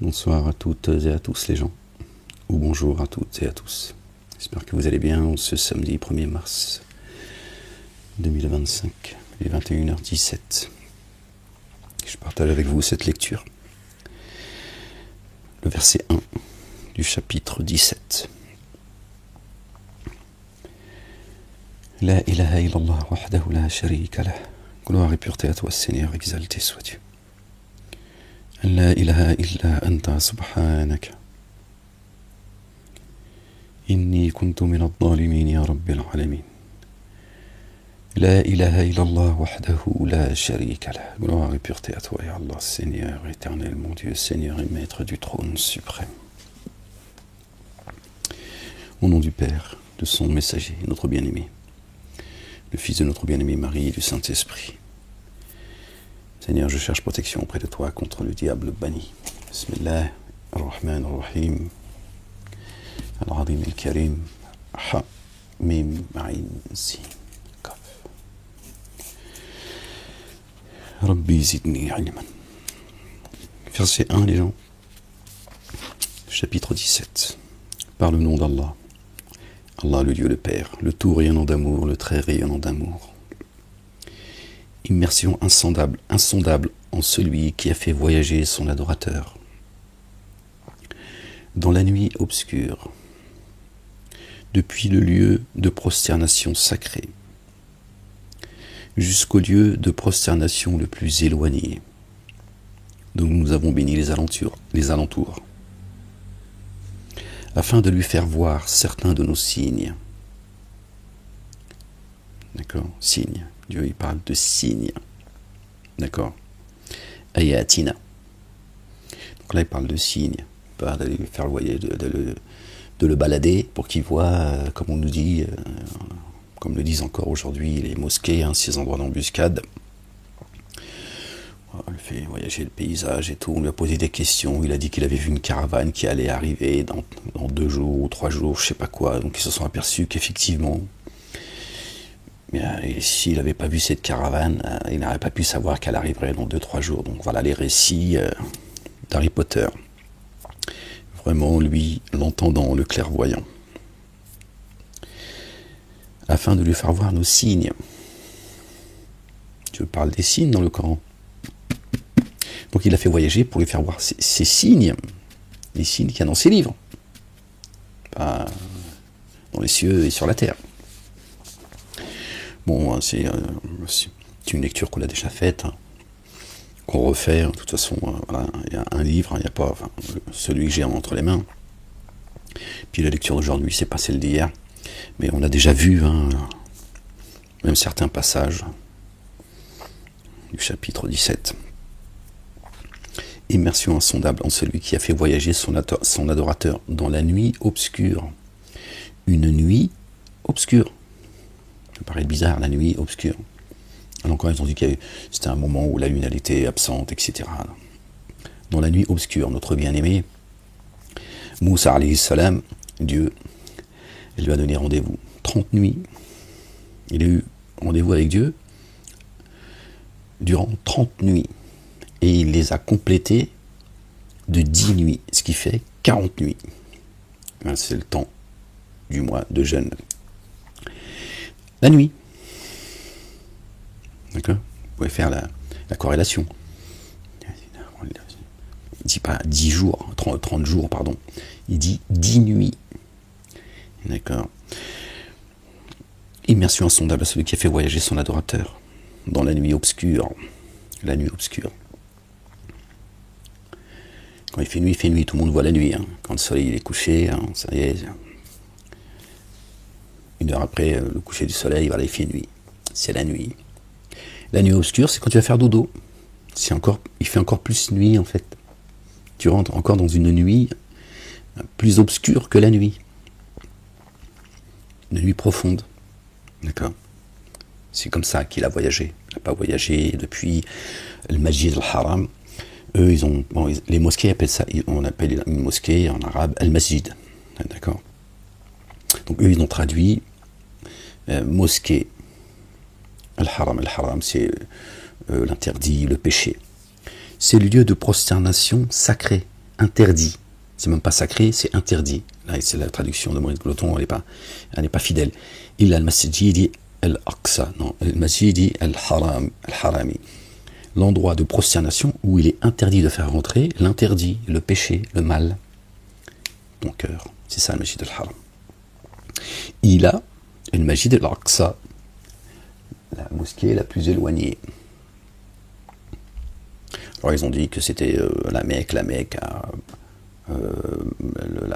Bonsoir à toutes et à tous les gens, ou bonjour à toutes et à tous. J'espère que vous allez bien ce samedi 1er mars 2025, il est 21h17. Je partage avec vous cette lecture. Le verset 1 du chapitre 17. La ilaha illallah wahdahu la sharika lah. Gloire et pureté à toi Seigneur, exalté sois-tu. La ilaha illa anta subhanaka. Inni kuntu min ad-dhalimin ya rabbil alamin. La ilaha illallah wahdahu la sharika lah. Gloire et pureté à toi, ya Allah, Seigneur éternel, mon Dieu, Seigneur et Maître du trône suprême. Au nom du Père, de son messager, notre bien-aimé, le Fils de notre bien-aimé Marie et du Saint-Esprit. Seigneur, je cherche protection auprès de toi contre le diable banni. Bismillah ar-Rahman ar-Rahim. Al-Azim al-Karim. Ha, Mim, Ma'in, Sin, Kaf. Rabbi zidni ilman. Verset 1, les gens. Chapitre 17. Par le nom d'Allah. Allah, le Dieu, le Père, le tout rayonnant d'amour, le très rayonnant d'amour. Immersion insondable en celui qui a fait voyager son adorateur. Dans la nuit obscure, depuis le lieu de prosternation sacrée, jusqu'au lieu de prosternation le plus éloigné, dont nous avons béni les alentours, afin de lui faire voir certains de nos signes. D'accord? Signes. Dieu, il parle de signes. D'accord? Ayatina. Donc là, il parle de signes. Il parle d'aller faire le voyage, de le balader pour qu'il voit, comme on nous dit, comme le disent encore aujourd'hui les mosquées, hein, ces endroits d'embuscade. On lui fait voyager le paysage et tout. On lui a posé des questions. Il a dit qu'il avait vu une caravane qui allait arriver dans 2 jours ou 3 jours, je sais pas quoi. Donc ils se sont aperçus qu'effectivement, s'il n'avait pas vu cette caravane, il n'aurait pas pu savoir qu'elle arriverait dans 2-3 jours. Donc voilà les récits d'Harry Potter. Vraiment, lui, l'entendant, le clairvoyant. Afin de lui faire voir nos signes. Je parle des signes dans le Coran. Donc il a fait voyager pour lui faire voir ces signes, les signes qu'il y a dans ses livres. Pas dans les cieux et sur la terre. Bon, c'est une lecture qu'on a déjà faite, hein, qu'on refait. De toute façon, voilà, il y a un livre, il n'y a pas celui que j'ai entre les mains. Puis la lecture d'aujourd'hui, c'est pas celle d'hier. Mais on a déjà vu, hein, même certains passages du chapitre 17. Immersion insondable en celui qui a fait voyager son adorateur dans la nuit obscure. Une nuit obscure. Ça paraît bizarre, la nuit obscure. Alors quand ils ont dit que c'était un moment où la lune elle était absente, etc. Dans la nuit obscure, notre bien-aimé, Moussa alayhi salam, Dieu, il lui a donné rendez-vous. 30 nuits. Il a eu rendez-vous avec Dieu durant 30 nuits. Et il les a complétées de 10 nuits, ce qui fait 40 nuits. C'est le temps du mois de jeûne. La nuit. D'accord? Vous pouvez faire la corrélation. Il ne dit pas 10 jours, 30 jours, pardon. Il dit 10 nuits. D'accord? Immersion insondable à celui qui a fait voyager son adorateur dans la nuit obscure. La nuit obscure. Quand il fait nuit, tout le monde voit la nuit. Hein. Quand le soleil est couché, hein, ça y est. 1 heure après le coucher du soleil, voilà, il fait nuit. C'est la nuit. La nuit obscure, c'est quand tu vas faire dodo. Il fait encore plus nuit, en fait. Tu rentres encore dans une nuit plus obscure que la nuit. Une nuit profonde. D'accord? C'est comme ça qu'il a voyagé. Il n'a pas voyagé depuis le Masjid al-Haram. Eux, les mosquées appellent ça, on appelle une mosquée en arabe al-Masjid. D'accord? Donc eux, ils ont traduit mosquée. Al-Haram, c'est l'interdit, le péché. C'est le lieu de prosternation sacré, interdit. C'est même pas sacré, c'est interdit. Là, c'est la traduction de Maurice Gloton, elle n'est pas fidèle. Il a le masjid al-Aqsa, non, le masjid al-Harami. L'endroit de prosternation où il est interdit de faire rentrer l'interdit, le péché, le mal. Ton cœur. C'est ça le masjid al-Haram. Il a le masjid al-Aqsa, la mosquée la plus éloignée. Alors ils ont dit que c'était la Mecque, la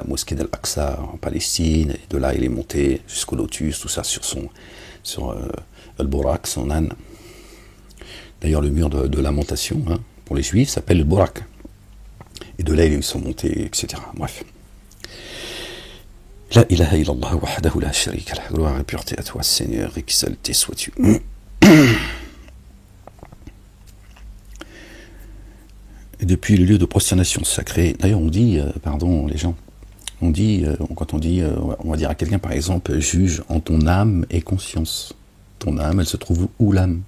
mosquée d'Al-Aqsa en Palestine, et de là il est monté jusqu'au Lotus, tout ça sur Al-Burak, son âne. D'ailleurs le mur de lamentation, hein, pour les juifs, s'appelle le Burak. Et de là ils sont montés, etc. Bref. La ilaha illallah wahdahu la sharika lah. Gloire et pureté à toi, Seigneur, exalté sois-tu. Et depuis le lieu de prosternation sacré, d'ailleurs on dit, pardon les gens, on dit, quand on dit, on va dire à quelqu'un par exemple, juge en ton âme et conscience. Ton âme, elle se trouve où l'âme?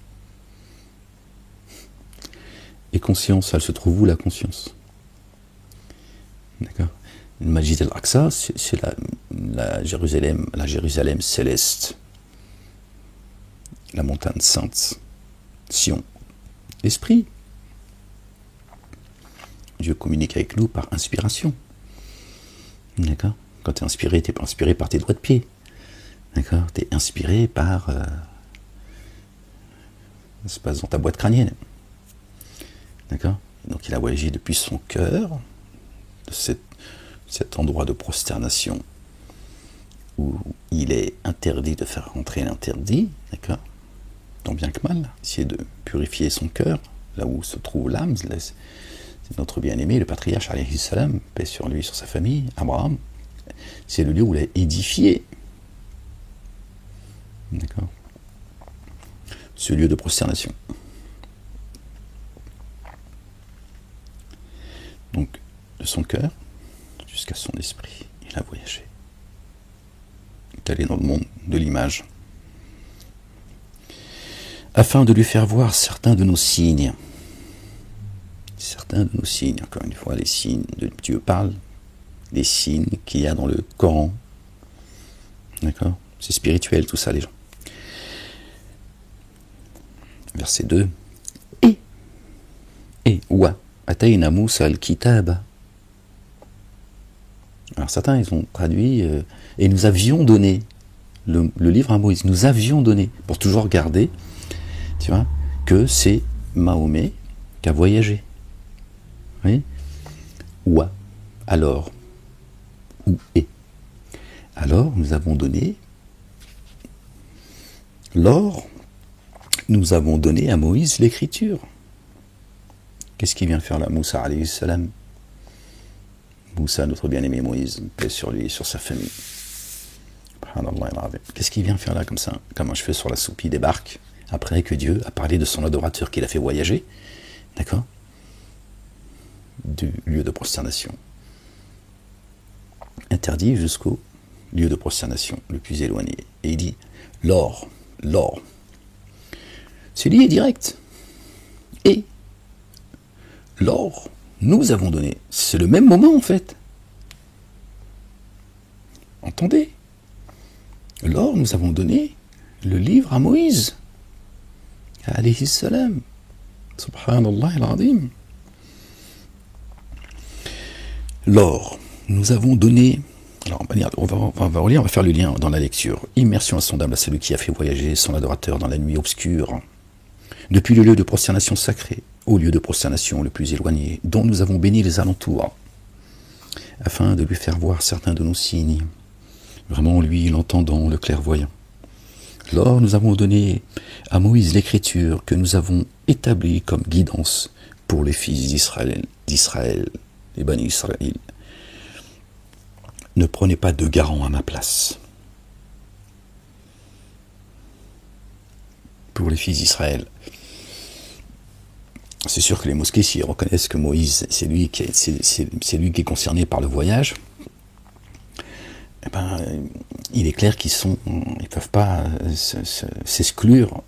Et conscience, elle se trouve où la conscience? D'accord. Le Masjid al-Aqsa, c'est la Jérusalem céleste, la montagne sainte, Sion, l'esprit. Dieu communique avec nous par inspiration. D'accord. Quand tu es inspiré, tu n'es pas inspiré par tes doigts de pied. D'accord. Tu es inspiré par... ça se passe dans ta boîte crânienne. D'accord. Donc il a voyagé depuis son cœur, de cet endroit de prosternation où il est interdit de faire rentrer l'interdit. D'accord. Tant bien que mal, essayer de purifier son cœur, là où se trouve l'âme. C'est notre bien-aimé, le patriarche, alayhi salam, paix sur lui, sur sa famille, Abraham. C'est le lieu où il a édifié. D'accord. Ce lieu de prosternation. Donc, de son cœur jusqu'à son esprit, il a voyagé. Il est allé dans le monde de l'image. Afin de lui faire voir certains de nos signes. Certains de nos signes, encore une fois, les signes de Dieu parle, les signes qu'il y a dans le Coran. D'accord? C'est spirituel tout ça, les gens. Verset 2. Et wa atayna Moussa al-Kitaba. Alors certains, ils ont traduit et nous avions donné le livre à Moïse. Nous avions donné, pour toujours garder, tu vois, que c'est Mahomet qui a voyagé. Oui. Ouah, alors, où est? Alors, nous avons donné, nous avons donné à Moïse l'écriture. Qu'est-ce qu'il vient faire là, Moussa alayhi salam? Moussa, notre bien-aimé Moïse, paix sur lui et sur sa famille. Qu'est-ce qu'il vient faire là comme ça? Comme un cheveu sur la soupe, il débarque, après que Dieu a parlé de son adorateur qu'il a fait voyager, d'accord? Du lieu de prosternation. Interdit jusqu'au lieu de prosternation le plus éloigné. Et il dit, l'or. C'est lié direct. Et l'or, nous avons donné. C'est le même moment en fait. Entendez? L'or, nous avons donné le livre à Moïse. Alayhi salam. Subhanallah al-Azim. L'or, nous avons donné... Alors, on va relire, on va faire le lien dans la lecture. Immersion insondable à celui qui a fait voyager son adorateur dans la nuit obscure, depuis le lieu de prosternation sacré au lieu de prosternation le plus éloigné, dont nous avons béni les alentours, afin de lui faire voir certains de nos signes. Vraiment, lui, l'entendant, le clairvoyant. Lors, nous avons donné à Moïse l'écriture que nous avons établie comme guidance pour les fils d'Israël, les Bani Israël. Ne prenez pas de garant à ma place. Pour les fils d'Israël. C'est sûr que les mosquées, s'ils reconnaissent que Moïse, c'est lui qui est concerné par le voyage, eh ben, il est clair qu'ils ne peuvent pas s'exclure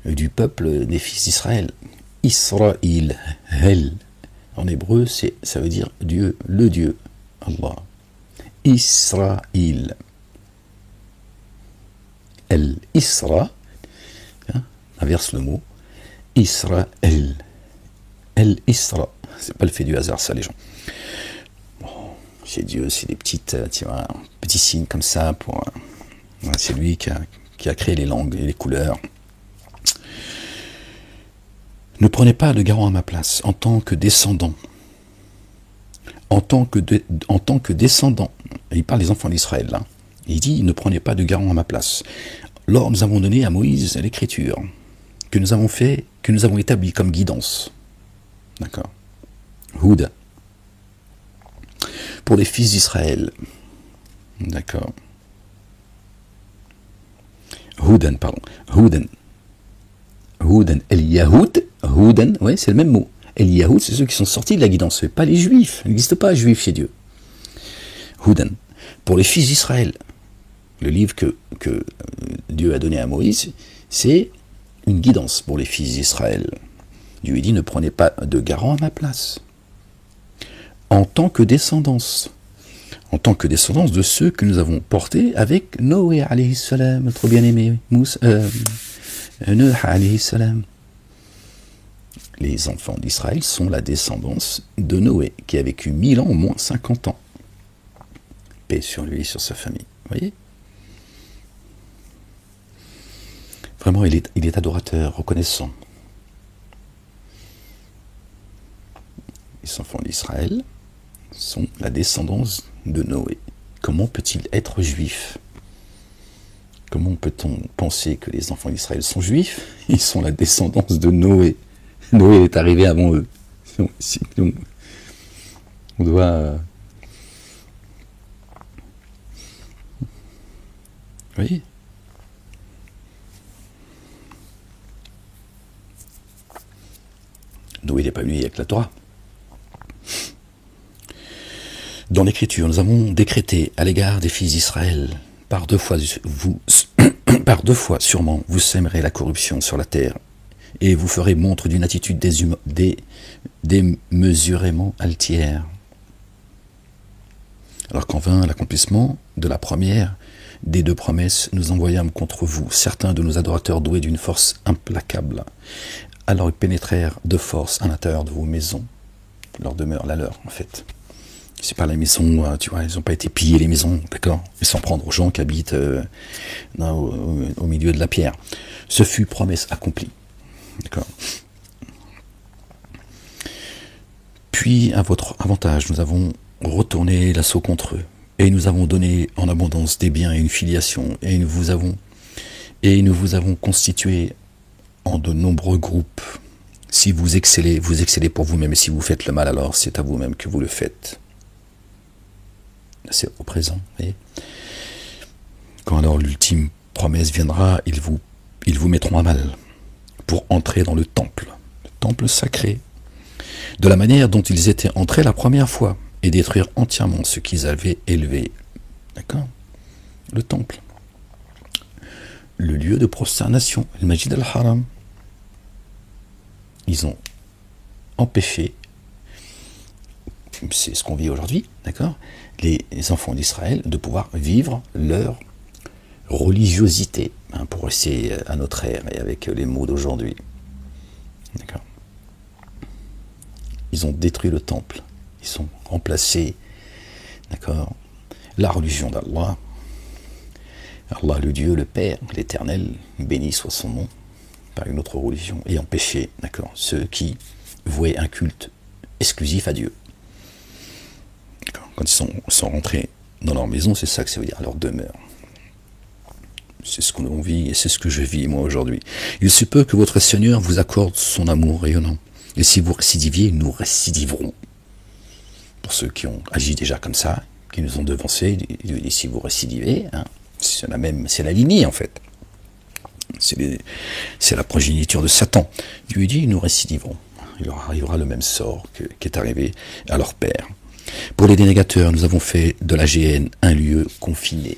du peuple des fils d'Israël. Israël, En hébreu, ça veut dire Dieu, le Dieu, Allah. Israël. El-Isra, hein, inverse le mot, Israël. El-Isra. C'est pas le fait du hasard, ça, les gens. Bon, chez Dieu, c'est des petites, tu vois, petits signes comme ça. C'est lui qui a créé les langues et les couleurs. Ne prenez pas de garant à ma place, en tant que descendant. En tant que descendant. Il parle des enfants d'Israël, là. Il dit, ne prenez pas de garant à ma place. Lors, nous avons donné à Moïse l'écriture, que nous avons établi comme guidance. D'accord. Houda. Pour les fils d'Israël. D'accord. Houdan, pardon. Houdan. Houdan. El-Yahoud. Houdan, oui, c'est le même mot. El-Yahoud, c'est ceux qui sont sortis de la guidance, pas les Juifs. Il n'existe pas Juifs chez Dieu. Houdan. Pour les fils d'Israël. Le livre que Dieu a donné à Moïse, c'est une guidance pour les fils d'Israël. Dieu lui dit, ne prenez pas de garant à ma place. En tant que descendance. En tant que descendance de ceux que nous avons portés avec Noé, alayhi salam, notre bien-aimé, Nuh, alayhi salam. Les enfants d'Israël sont la descendance de Noé, qui a vécu 1000 ans, au moins 50 ans. Paix sur lui et sur sa famille. Vous voyez ? Vraiment, il est adorateur, reconnaissant. Les enfants d'Israël sont la descendance de Noé. Comment peut-il être juif? Comment peut-on penser que les enfants d'Israël sont juifs? Ils sont la descendance de Noé. Noé est arrivé avant eux. On doit... Vous voyez? Noé n'est pas venu avec la Torah. Dans l'Écriture, nous avons décrété à l'égard des fils d'Israël, par deux fois sûrement, vous sèmerez la corruption sur la terre, et vous ferez montre d'une attitude démesurément altière. Alors qu'en vint l'accomplissement de la première des deux promesses, nous envoyâmes contre vous certains de nos adorateurs doués d'une force implacable. Alors ils pénétrèrent de force à l'intérieur de vos maisons, leur demeure, la leur en fait. C'est pas la maison, tu vois, ils n'ont pas été pillés les maisons, d'accord, mais s'en prendre aux gens qui habitent au milieu de la pierre. Ce fut promesse accomplie, d'accord. Puis, à votre avantage, nous avons retourné l'assaut contre eux, et nous avons donné en abondance des biens et une filiation, et nous vous avons constitué en de nombreux groupes. Si vous excellez pour vous-même, et si vous faites le mal, alors c'est à vous-même que vous le faites. C'est au présent, vous voyez. Quand alors l'ultime promesse viendra, ils vous mettront à mal pour entrer dans le temple sacré, de la manière dont ils étaient entrés la première fois, et détruire entièrement ce qu'ils avaient élevé. D'accord? Le temple. Le lieu de prosternation, le Masjid al-Haram. Ils ont empêché, c'est ce qu'on vit aujourd'hui, d'accord, les enfants d'Israël de pouvoir vivre leur religiosité, hein, pour rester à notre ère et avec les mots d'aujourd'hui. D'accord. Ils ont détruit le temple, ils ont remplacé, d'accord, la religion d'Allah, Allah le Dieu, le Père, l'Éternel, béni soit son nom, par une autre religion, et empêché, d'accord, ceux qui vouaient un culte exclusif à Dieu. Quand ils sont rentrés dans leur maison, c'est ça que ça veut dire, leur demeure. C'est ce qu'on vit, et c'est ce que je vis moi aujourd'hui. Il se peut que votre Seigneur vous accorde son amour rayonnant, et si vous récidiviez, nous récidiverons. Pour ceux qui ont agi déjà comme ça, qui nous ont devancés, et si vous récidivez, hein, c'est la lignée en fait. C'est la progéniture de Satan. Dieu dit, nous récidiverons. Il leur arrivera le même sort qui est arrivé à leur père. Pour les dénégateurs, nous avons fait de la GN un lieu confiné.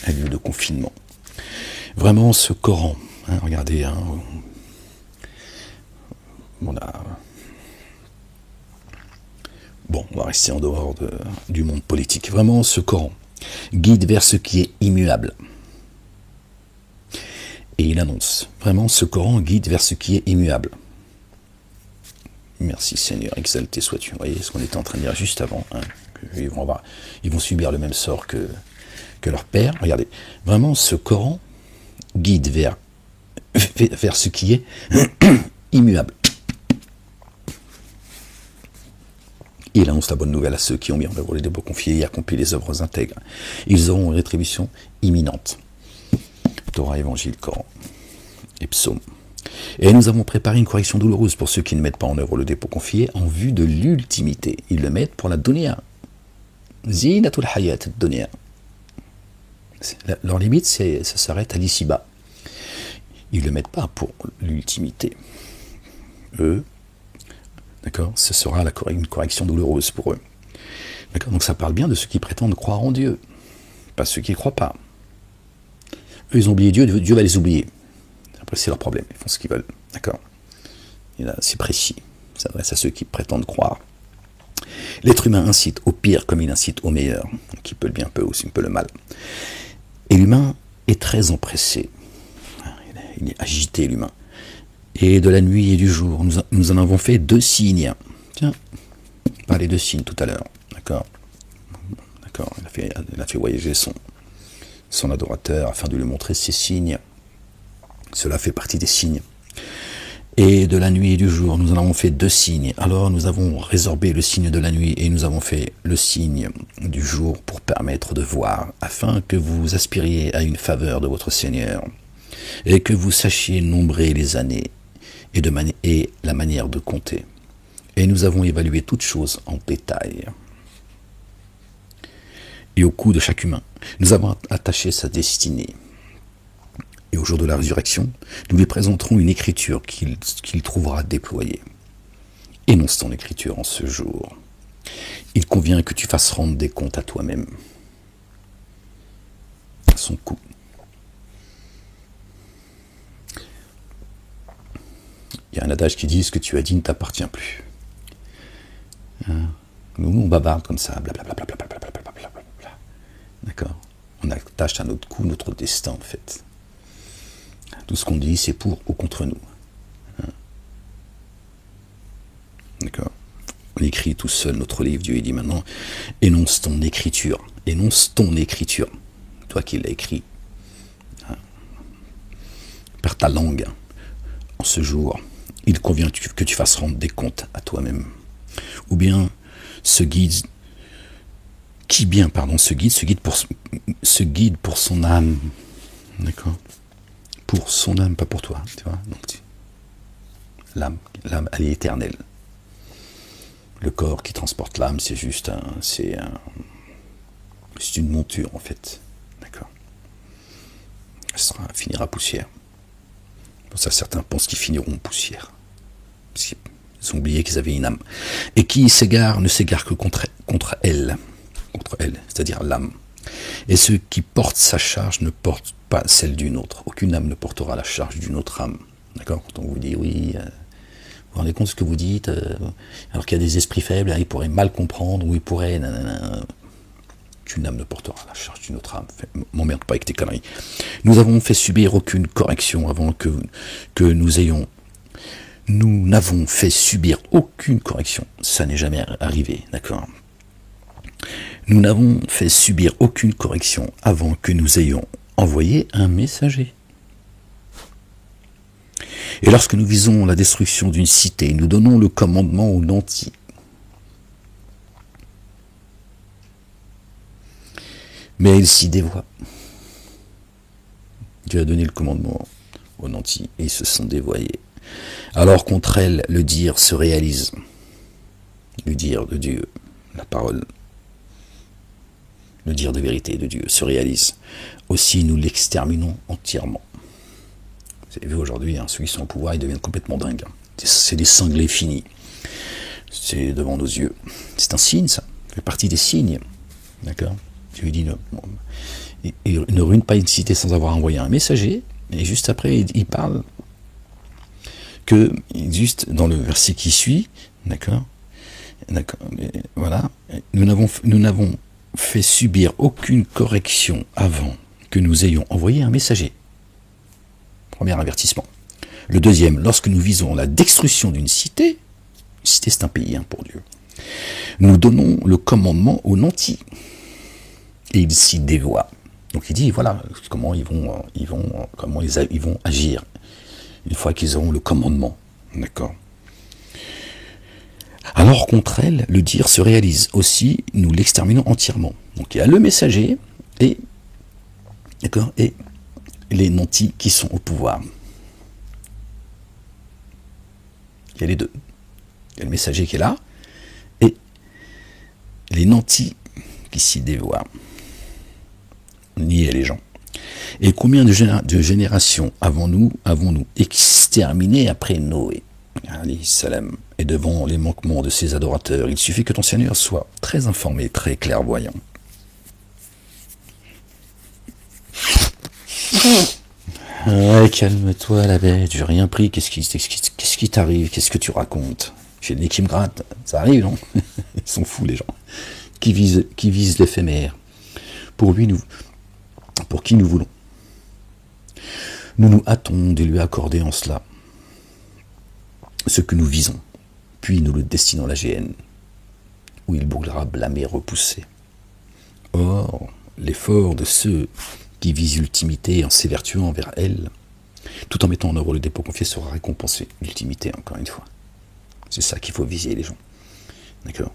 Un lieu de confinement. Vraiment, ce Coran, hein, regardez, hein, va rester en dehors du monde politique. Vraiment, ce Coran guide vers ce qui est immuable. Et il annonce, vraiment, ce Coran guide vers ce qui est immuable. Merci Seigneur, exalté sois-tu. Vous voyez ce qu'on était en train de dire juste avant, hein, ils vont subir le même sort que leur père. Regardez, vraiment, ce Coran guide vers ce qui est immuable. Il annonce la bonne nouvelle à ceux qui ont mis en œuvre les dépôts confiés et accompli les œuvres intègres. Ils auront une rétribution imminente. Torah, Évangile, Coran et Psaume. Et nous avons préparé une correction douloureuse pour ceux qui ne mettent pas en œuvre le dépôt confié en vue de l'ultimité. Ils le mettent pour la dunya. Zinatul hayat dunya. Leur limite, ça s'arrête à l'ici-bas. Ils ne le mettent pas pour l'ultimité. Eux, d'accord, ce sera une correction douloureuse pour eux. D'accord, donc ça parle bien de ceux qui prétendent croire en Dieu, pas ceux qui ne croient pas. Eux, ils ont oublié Dieu, Dieu va les oublier. Après, c'est leur problème, ils font ce qu'ils veulent. D'accord. Et là, c'est précis. Ça s'adresse à ceux qui prétendent croire. L'être humain incite au pire comme il incite au meilleur. Qui peut le bien, peut aussi un peu le mal. Et l'humain est très empressé. Il est agité, l'humain. Et de la nuit et du jour, nous en avons fait 2 signes. Tiens, on parlait de signes tout à l'heure. D'accord. D'accord. Il a fait voyager son adorateur afin de lui montrer ses signes. Cela fait partie des signes. Et de la nuit et du jour, nous en avons fait 2 signes. Alors nous avons résorbé le signe de la nuit et nous avons fait le signe du jour pour permettre de voir, afin que vous aspiriez à une faveur de votre Seigneur et que vous sachiez nombrer les années et la manière de compter. Et nous avons évalué toutes choses en détail. Et au cou de chaque humain, nous avons attaché sa destinée. Et au jour de la résurrection, nous lui présenterons une écriture qu'il trouvera déployée. Énonce ton écriture en ce jour. Il convient que tu fasses rendre des comptes à toi-même. À son cou. Il y a un adage qui dit « ce que tu as dit ne t'appartient plus ». Nous, on bavarde comme ça, blablabla. D'accord. On attache à notre cou notre destin, en fait. Tout ce qu'on dit, c'est pour ou contre nous. D'accord. On écrit tout seul notre livre. Dieu dit maintenant, énonce ton écriture. Énonce ton écriture. Toi qui l'as écrit. Par ta langue. En ce jour, il convient que tu fasses rendre des comptes à toi-même. Ou bien, ce guide pour son âme. D'accord. Pour son âme, pas pour toi, tu vois. L'âme, elle est éternelle. Le corps qui transporte l'âme, c'est juste c'est une monture, en fait. D'accord. Elle finira poussière. Pour ça, certains pensent qu'ils finiront poussière. Parce qu'ils ont oublié qu'ils avaient une âme. Et qui s'égare ne s'égare que contre elle. Contre elle, c'est-à-dire l'âme. Et ceux qui portent sa charge ne portent pas celle d'une autre. Aucune âme ne portera la charge d'une autre âme. D'accord? Quand on vous dit oui, vous vous rendez compte de ce que vous dites, alors qu'il y a des esprits faibles, ils pourraient mal comprendre, ou ils pourraient... Aucune âme ne portera la charge d'une autre âme. M'emmerde pas avec tes conneries. Nous n'avons fait subir aucune correction avant que nous n'avons fait subir aucune correction. Ça n'est jamais arrivé, d'accord? Nous n'avons fait subir aucune correction avant que nous ayons envoyé un messager. Et lorsque nous visons la destruction d'une cité, nous donnons le commandement aux nantis. Mais ils s'y dévoient. Dieu a donné le commandement aux nantis et ils se sont dévoyés. Alors contre elle, le dire se réalise. Le dire de Dieu, la parole, le dire de vérité de Dieu se réalise. Aussi nous l'exterminons entièrement. Vous avez vu aujourd'hui, ceux qui sont au pouvoir, ils deviennent complètement dingues. C'est des cinglés finis. C'est devant nos yeux. C'est un signe, ça. Ça fait partie des signes. D'accord? Dieu dit, il ne ruine pas une cité sans avoir envoyé un messager. Et juste après, il parle que, juste dans le verset qui suit, d'accord, d'accord, voilà, nous n'avons fait subir aucune correction avant que nous ayons envoyé un messager. Premier avertissement. Le deuxième, lorsque nous visons la destruction d'une cité c'est un pays hein, pour Dieu, nous donnons le commandement aux nantis et ils s'y dévoient. Donc il dit voilà comment ils vont agir une fois qu'ils auront le commandement, d'accord. Alors contre elle, le dire se réalise aussi, nous l'exterminons entièrement. Donc il y a le messager et, d'accord, et les nantis qui sont au pouvoir. Il y a les deux. Il y a le messager qui est là et les nantis qui s'y dévoient. Nier les gens. Et combien de générations avons-nous exterminé après Noé, alayhi salam, et devant les manquements de ses adorateurs, il suffit que ton Seigneur soit très informé, très clairvoyant. Ouais, calme-toi la bête, j'ai rien pris, qu'est-ce qui t'arrive, qu'est-ce que tu racontes? J'ai le nez qui me gratte, ça arrive, non? Ils sont fous les gens, qui visent l'éphémère. Pour qui nous voulons. Nous nous hâtons de lui accorder en cela ce que nous visons, puis nous le destinons à la géhenne, où il brûlera blâmé, repoussé. Or, l'effort de ceux qui visent l'ultimité en s'évertuant envers elle, tout en mettant en œuvre le dépôt confié, sera récompensé. L'ultimité, encore une fois. C'est ça qu'il faut viser, les gens. D'accord?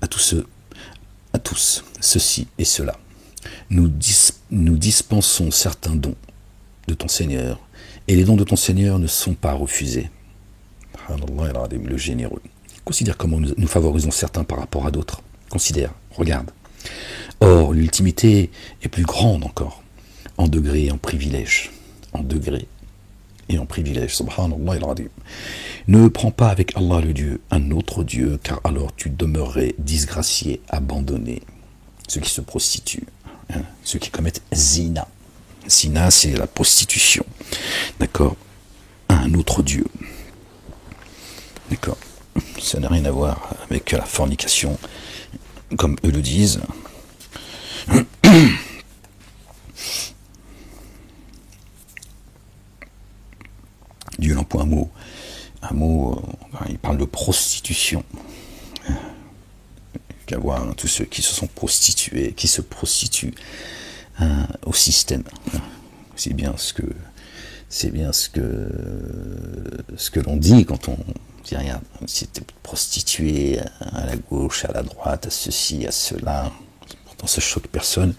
À tous, ceci et cela, nous dispensons certains dons de ton Seigneur, et les dons de ton Seigneur ne sont pas refusés. Le généreux. Considère comment nous favorisons certains par rapport à d'autres. Considère, regarde. Or, l'ultimité est plus grande encore, en degré et en privilège. En degré et en privilège. Subhanallah al-Azim. Ne prends pas avec Allah le Dieu un autre Dieu, car alors tu demeurerais disgracié, abandonné. Ceux qui se prostituent, hein, ceux qui commettent zina. Zina, c'est la prostitution. D'accord? Un autre Dieu. D'accord? Ça n'a rien à voir avec la fornication, comme eux le disent. Dieu l'emploie un mot, il parle de prostitution. Qu'à voir hein, tous ceux qui se sont prostitués, qui se prostituent au système. C'est bien ce que l'on dit quand on dit regarde, si tu es prostitué à la gauche, à la droite, à ceci, à cela, pourtant ça choque personne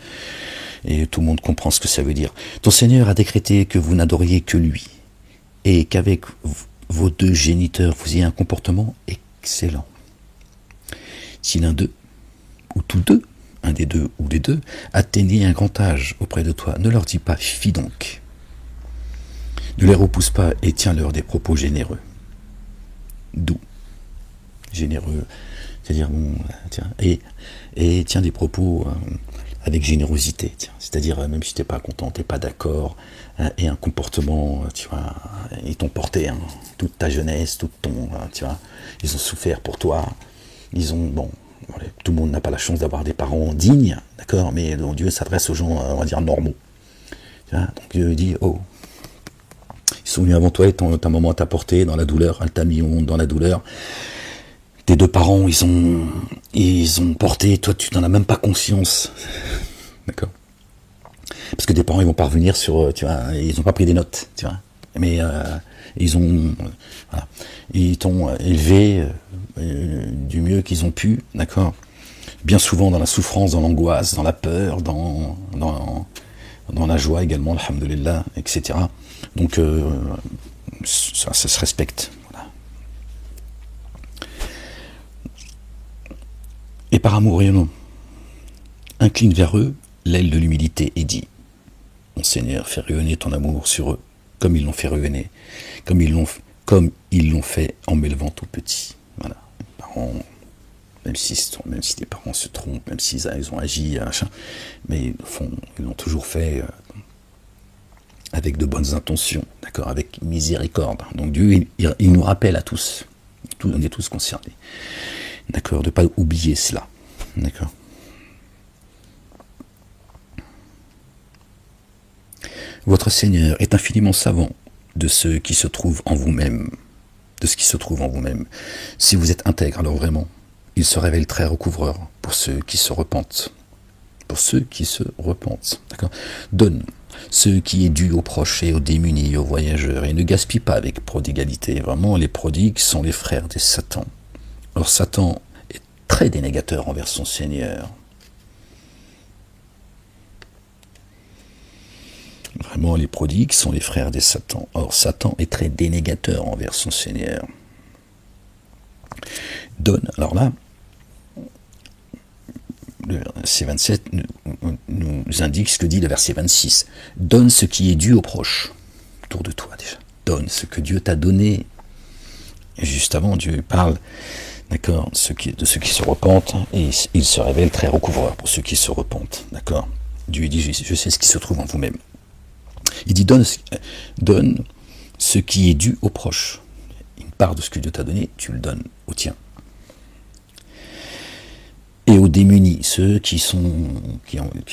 et tout le monde comprend ce que ça veut dire. Ton Seigneur a décrété que vous n'adoriez que lui et qu'avec vos deux géniteurs vous ayez un comportement excellent. Si l'un d'eux, ou tous deux, un des deux ou les deux, atteignait un grand âge auprès de toi, ne leur dis pas, fi donc. Ne les repousse pas et tiens-leur des propos généreux. Doux. Généreux, c'est-à-dire, bon, tiens, et tiens des propos avec générosité, c'est-à-dire, même si tu n'es pas content, tu n'es pas d'accord, et un comportement, tu vois, ils t'ont porté hein, toute ta jeunesse, tout ton, tu vois, ils ont souffert pour toi, ils ont, bon, tout le monde n'a pas la chance d'avoir des parents dignes, d'accord, mais donc, Dieu s'adresse aux gens, on va dire, normaux. Tu vois, donc Dieu dit, oh, ils sont venus avant toi et ta maman t'a porté dans la douleur, elle t'a mis au monde dans la douleur. Tes deux parents, ils ont porté, toi tu n'en as même pas conscience. D'accord? Parce que tes parents, ils vont pas revenir sur, tu vois, ils n'ont pas pris des notes, tu vois. Mais ils t'ont élevé du mieux qu'ils ont pu, d'accord? Bien souvent dans la souffrance, dans l'angoisse, dans la peur, dans la joie également, alhamdoulilah, etc. Donc ça se respecte. Voilà. Et par amour rayonnant, incline vers eux l'aile de l'humilité et dis, mon Seigneur, fais rayonner ton amour sur eux, comme ils l'ont fait rayonner, comme ils l'ont fait en m'élevant tout petit. Voilà. Les parents, même si les parents se trompent, même s'ils ont agi, mais ils l'ont toujours fait avec de bonnes intentions, d'accord, avec miséricorde. Donc Dieu, il nous rappelle à tous, on est tous concernés, d'accord, de ne pas oublier cela, d'accord. Votre Seigneur est infiniment savant de ce qui se trouve en vous-même, de ce qui se trouve en vous-même. Si vous êtes intègre, alors vraiment, il se révèle très recouvreur pour ceux qui se repentent. Pour ceux qui se repentent, d'accord. Donne ce qui est dû aux proches et aux démunis, aux voyageurs, et ne gaspille pas avec prodigalité. Vraiment, les prodigues sont les frères des Satan. Or, Satan est très dénégateur envers son Seigneur. Vraiment, les prodigues sont les frères des Satan. Or, Satan est très dénégateur envers son Seigneur. Donne, alors là, le verset 27 nous indique ce que dit le verset 26. Donne ce qui est dû aux proches, autour de toi déjà. Donne ce que Dieu t'a donné. Et juste avant, Dieu parle, d'accord, de ceux qui se repentent, et il se révèle très recouvreur pour ceux qui se repentent, d'accord. Dieu dit, je sais ce qui se trouve en vous-même. Il dit, donne ce qui est dû aux proches. Une part de ce que Dieu t'a donné, tu le donnes au tien. Et aux démunis, ceux qui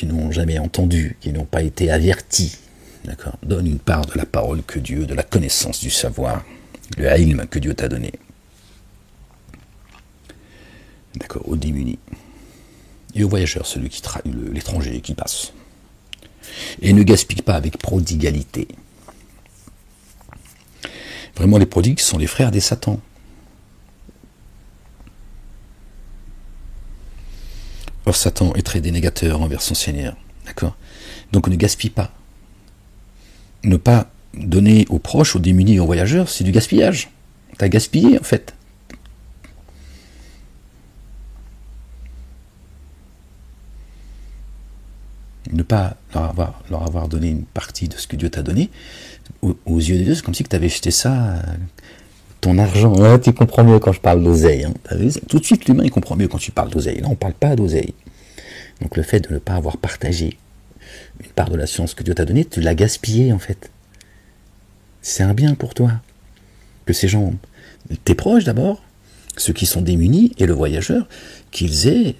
n'ont jamais entendu, qui n'ont pas été avertis, d'accord, donne une part de la parole que Dieu, de la connaissance, du savoir, le ilm que Dieu t'a donné. D'accord, aux démunis. Et aux voyageurs, celui qui l'étranger qui passe. Et ne gaspille pas avec prodigalité. Vraiment, les prodigues sont les frères des Satan. Or, Satan est très dénégateur envers son Seigneur. D'accord? Donc, ne gaspille pas. Ne pas donner aux proches, aux démunis, aux voyageurs, c'est du gaspillage. Tu as gaspillé, en fait. Ne pas leur avoir donné une partie de ce que Dieu t'a donné, aux yeux de Dieu, c'est comme si tu avais jeté ça, ton argent. Ouais, tu comprends mieux quand je parle d'oseille. Hein. Tout de suite, l'humain, il comprend mieux quand tu parles d'oseille. Là, on ne parle pas d'oseille. Donc le fait de ne pas avoir partagé une part de la science que Dieu t'a donnée, tu l'as gaspillé, en fait. C'est un bien pour toi. Que ces gens, tes proches d'abord, ceux qui sont démunis, et le voyageur, qu'ils aient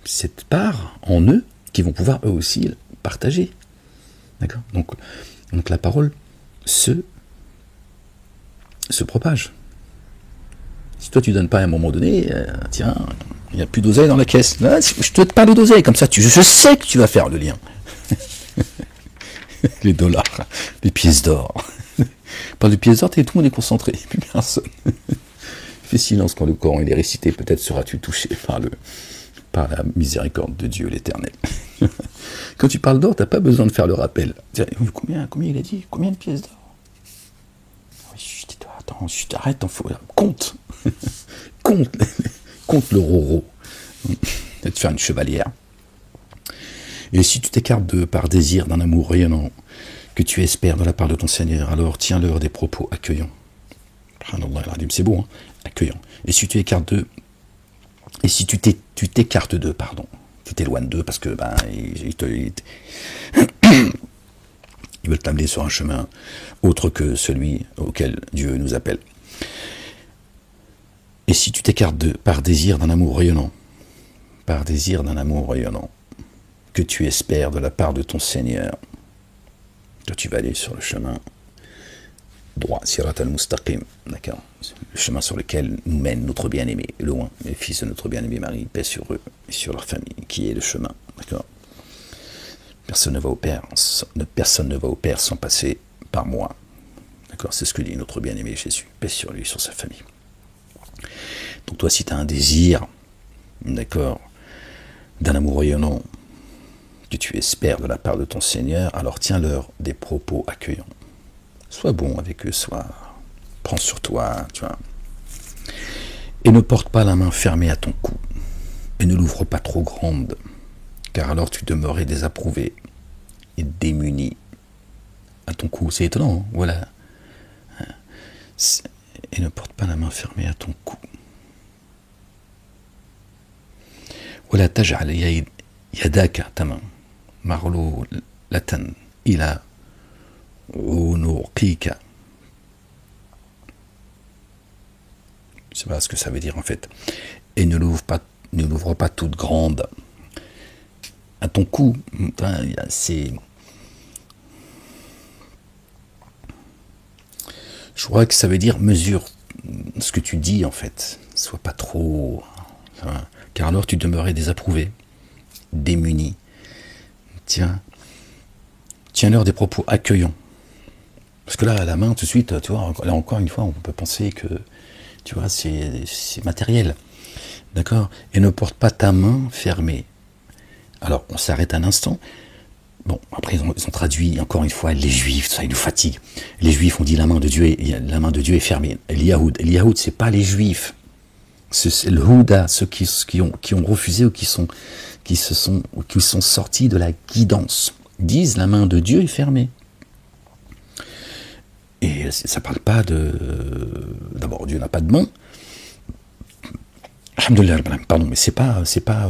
cette part en eux, qui vont pouvoir eux aussi partager. D'accord ? Donc la parole se propage. Si toi tu donnes pas à un moment donné, tiens, il n'y a plus d'oseille dans la caisse. Là, je te parle d'oseille, comme ça, je sais que tu vas faire le lien. Les dollars, les pièces d'or. Par les pièces d'or, tout le monde est concentré, plus personne. Fais silence quand le Coran est récité, peut-être seras-tu touché par la miséricorde de Dieu l'Éternel. Quand tu parles d'or, tu n'as pas besoin de faire le rappel. Combien il a dit? Combien de pièces d'or? Attends, arrête, compte. Compte le roro. Tu vas te faire une chevalière. Et si tu t'écartes par désir d'un amour rayonnant que tu espères de la part de ton Seigneur, alors tiens-leur des propos accueillants. C'est beau, hein, accueillant. Et si tu écartes d'eux, et si tu t'écartes d'eux, pardon, tu t'éloignes d'eux parce que ils veulent t'amener sur un chemin autre que celui auquel Dieu nous appelle. Et si tu t'écartes d'eux par désir d'un amour rayonnant, que tu espères de la part de ton Seigneur, toi tu vas aller sur le chemin droit, Sirat al-Mustaqim, d'accord, le chemin sur lequel nous mène notre bien-aimé, loin, les fils de notre bien-aimé Marie, paix sur eux et sur leur famille, qui est le chemin, d'accord. Personne ne va au Père sans passer par moi, d'accord, c'est ce que dit notre bien-aimé Jésus, paix sur lui, sur sa famille. Donc toi, si tu as un désir, d'accord, d'un amour rayonnant, que tu espères de la part de ton Seigneur, alors tiens-leur des propos accueillants. Sois bon avec eux, prends sur toi, tu vois. Et ne porte pas la main fermée à ton cou, et ne l'ouvre pas trop grande, car alors tu demeurais désapprouvé et démuni à ton cou. C'est étonnant, hein, voilà. Et ne porte pas la main fermée à ton cou. Voilà, taj'al yadaka, ta main, marlo latan, ila unuqika. Je sais pas ce que ça veut dire en fait. Et ne l'ouvre pas toute grande. À ton cou, c'est... Je crois que ça veut dire mesure ce que tu dis en fait. Sois pas trop... car alors tu demeurais désapprouvé, démuni. Tiens-leur des propos accueillants. Parce que là, à la main, tout de suite, tu vois, là encore une fois, on peut penser que, tu vois, c'est matériel. D'accord? Et ne porte pas ta main fermée. Alors, on s'arrête un instant. Bon, après, ils ont traduit, encore une fois, les Juifs, ça, ils nous fatiguent. Les Juifs ont dit la main de Dieu est fermée. Les Yahoud, c'est pas les Juifs. C'est le Houda, ceux qui ont refusé ou qui sont sortis de la guidance. Disent la main de Dieu est fermée. Et ça ne parle pas de... D'abord, Dieu n'a pas de main. Pardon, mais c'est pas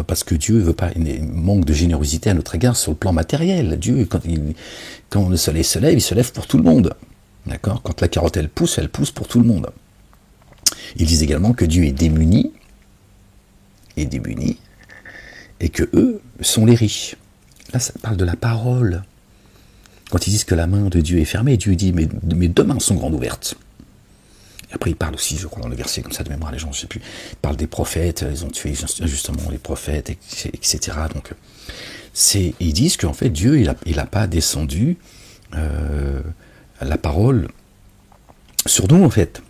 parce que Dieu veut pas, il manque de générosité à notre égard sur le plan matériel. Dieu, quand le soleil se lève, il se lève pour tout le monde. D'accord? Quand la carotte elle pousse pour tout le monde. Ils disent également que Dieu est démuni, et que eux sont les riches. Là, ça parle de la parole. Quand ils disent que la main de Dieu est fermée, Dieu dit, mais deux mains sont grandes ouvertes. Et après, il parle aussi, je crois, dans le verset comme ça de mémoire, les gens, je ne sais plus, il parle des prophètes, ils ont tué justement les prophètes, etc. Donc, ils disent qu'en fait, Dieu, il n'a pas descendu la parole sur nous, en fait.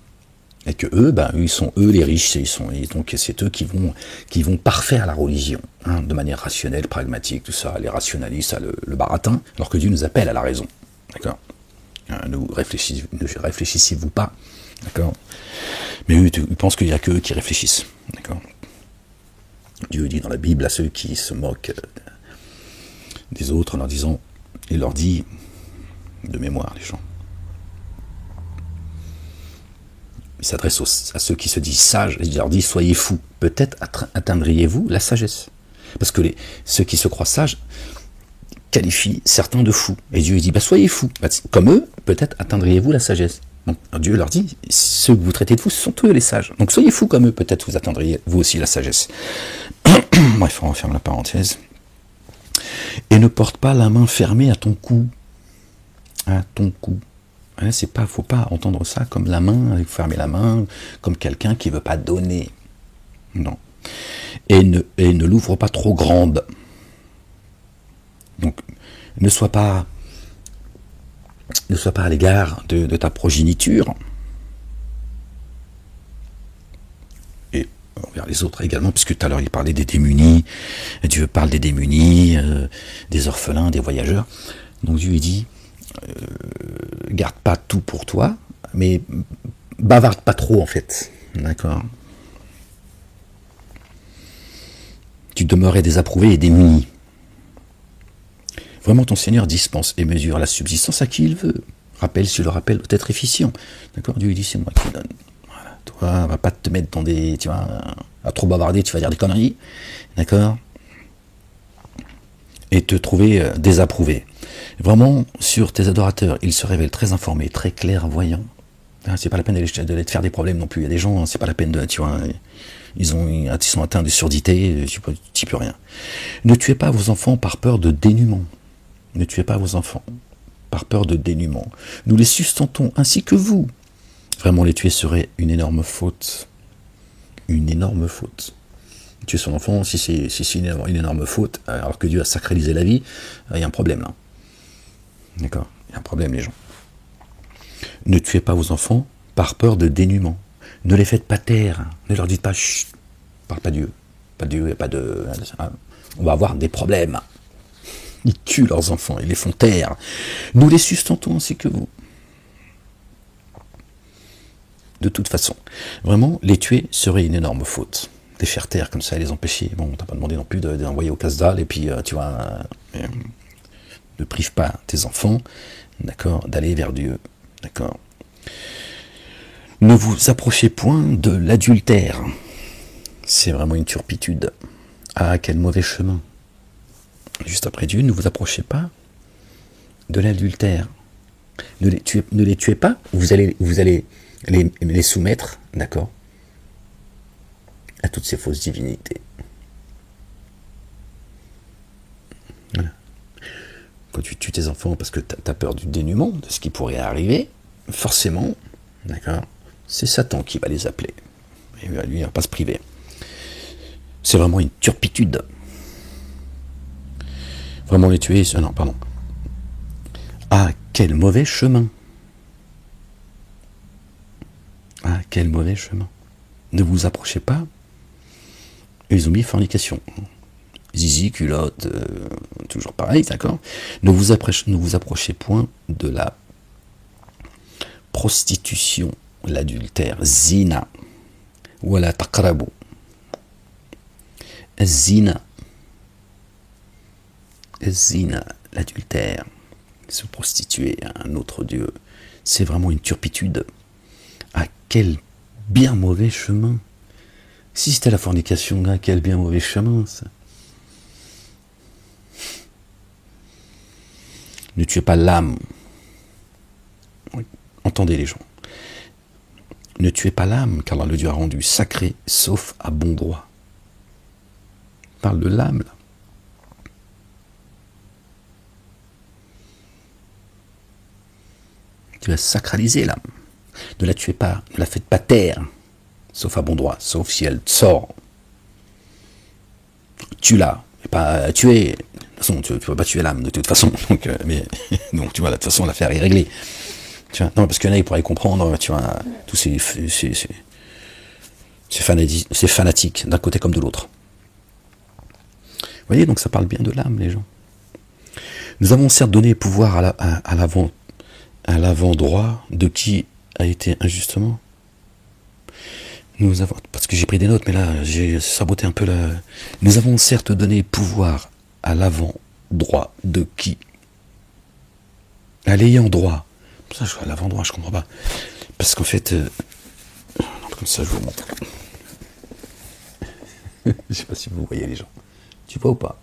Et que eux, ils sont eux les riches, et donc c'est eux qui vont parfaire la religion, hein, de manière rationnelle, pragmatique, tout ça, les rationalistes, le baratin, alors que Dieu nous appelle à la raison. D'accord? Ne réfléchissez-vous pas. D'accord? Mais eux, ils pensent qu'il n'y a qu'eux qui réfléchissent. D'accord? Dieu dit dans la Bible à ceux qui se moquent des autres en leur disant, il leur dit, de mémoire, les gens, il s'adresse à ceux qui se disent sages, il leur dit, soyez fous, peut-être atteindriez-vous la sagesse. Parce que ceux qui se croient sages qualifient certains de fous. Et Dieu dit, soyez fous, comme eux, peut-être atteindriez-vous la sagesse. Donc Dieu leur dit, ceux que vous traitez de fous, ce sont eux les sages. Donc soyez fous comme eux, peut-être vous atteindriez vous aussi la sagesse. Bref, on referme la parenthèse. Et ne porte pas la main fermée à ton cou. À ton cou. Faut pas entendre ça comme la main, fermer la main, comme quelqu'un qui ne veut pas donner. Non. Et ne l'ouvre pas trop grande. Donc, ne sois pas à l'égard de ta progéniture. Et envers les autres également, puisque tout à l'heure il parlait des démunis. Dieu parle des démunis, des orphelins, des voyageurs. Donc Dieu dit, garde pas tout pour toi, mais bavarde pas trop en fait. D'accord? Tu demeurais désapprouvé et démuni. Vraiment, ton Seigneur dispense et mesure la subsistance à qui il veut. Rappelle, si le rappel doit être efficient. D'accord? Dieu dit, c'est moi qui donne. Voilà. Toi, va pas te mettre dans des... Tu vois, à trop bavarder, tu vas dire des conneries. D'accord? Et te trouver désapprouvé. Vraiment, sur tes adorateurs, ils se révèlent très informés, très clairvoyants. C'est pas la peine d'aller te faire des problèmes non plus. Il y a des gens, c'est pas la peine de... Tu vois, ils sont atteints de surdité, tu n'y peux rien. Ne tuez pas vos enfants par peur de dénuement. Ne tuez pas vos enfants par peur de dénuement. Nous les sustentons ainsi que vous. Vraiment, les tuer serait une énorme faute. Une énorme faute. Tuer son enfant, si c'est une énorme faute, alors que Dieu a sacralisé la vie, il y a un problème là. D'accord? Il y a un problème, les gens. Ne tuez pas vos enfants par peur de dénuement. Ne les faites pas taire. Ne leur dites pas, chut, parle pas Dieu. Pas Dieu, il n'y a pas de... On va avoir des problèmes. Ils tuent leurs enfants, ils les font taire. Nous les sustentons ainsi que vous. De toute façon, vraiment, les tuer serait une énorme faute. Les faire taire comme ça et les empêcher. Bon, on t'a pas demandé non plus d'envoyer au casse-dalle et puis, tu vois, ne prive pas tes enfants, d'accord, d'aller vers Dieu, d'accord. Ne vous approchez point de l'adultère. C'est vraiment une turpitude. Ah, quel mauvais chemin. Juste après Dieu, ne vous approchez pas de l'adultère. Ne les tuez pas, vous allez les soumettre, d'accord, à toutes ces fausses divinités. Voilà. Quand tu tues tes enfants parce que tu as peur du dénouement, de ce qui pourrait arriver, forcément, d'accord, c'est Satan qui va les appeler. Et lui, il ne va pas se priver. C'est vraiment une turpitude. Vraiment les tuer, non, pardon. Ah, quel mauvais chemin. Ah, quel mauvais chemin. Ne vous approchez pas. Ils ont mis fornication. Zizi, culotte, toujours pareil, d'accord. Ne vous approchez point de la prostitution, l'adultère, zina, wala taqrabu. Zina, l'adultère, se prostituer à un autre Dieu, c'est vraiment une turpitude. Ah, quel bien mauvais chemin. Si c'était la fornication, là, quel bien mauvais chemin, ça. Ne tuez pas l'âme. Entendez les gens. Ne tuez pas l'âme, car Allah le Dieu a rendu sacré, sauf à bon droit. On parle de l'âme, là. Tu vas sacraliser l'âme. Ne la tuez pas, ne la faites pas taire, sauf à bon droit, sauf si elle sort. Tue-la, et pas tuer. De toute façon, tu ne peux pas tuer l'âme, de toute façon. Donc, donc tu vois, de toute façon, l'affaire est réglée. Tu vois, non, parce qu'il y en a, ils pourraient comprendre, tu vois, tous ces fanatiques, d'un côté comme de l'autre. Vous voyez, donc ça parle bien de l'âme, les gens. Nous avons certes donné pouvoir à l'avant-droit de qui a été injustement. Nous avons, parce que j'ai pris des notes, mais là, j'ai saboté un peu la... Nous avons certes donné pouvoir à l'avant-droit de qui? À l'ayant droit. Ça, à l'avant-droit, je comprends pas. Parce qu'en fait... comme ça, je vous montre. Je sais pas si vous voyez les gens. Tu vois ou pas?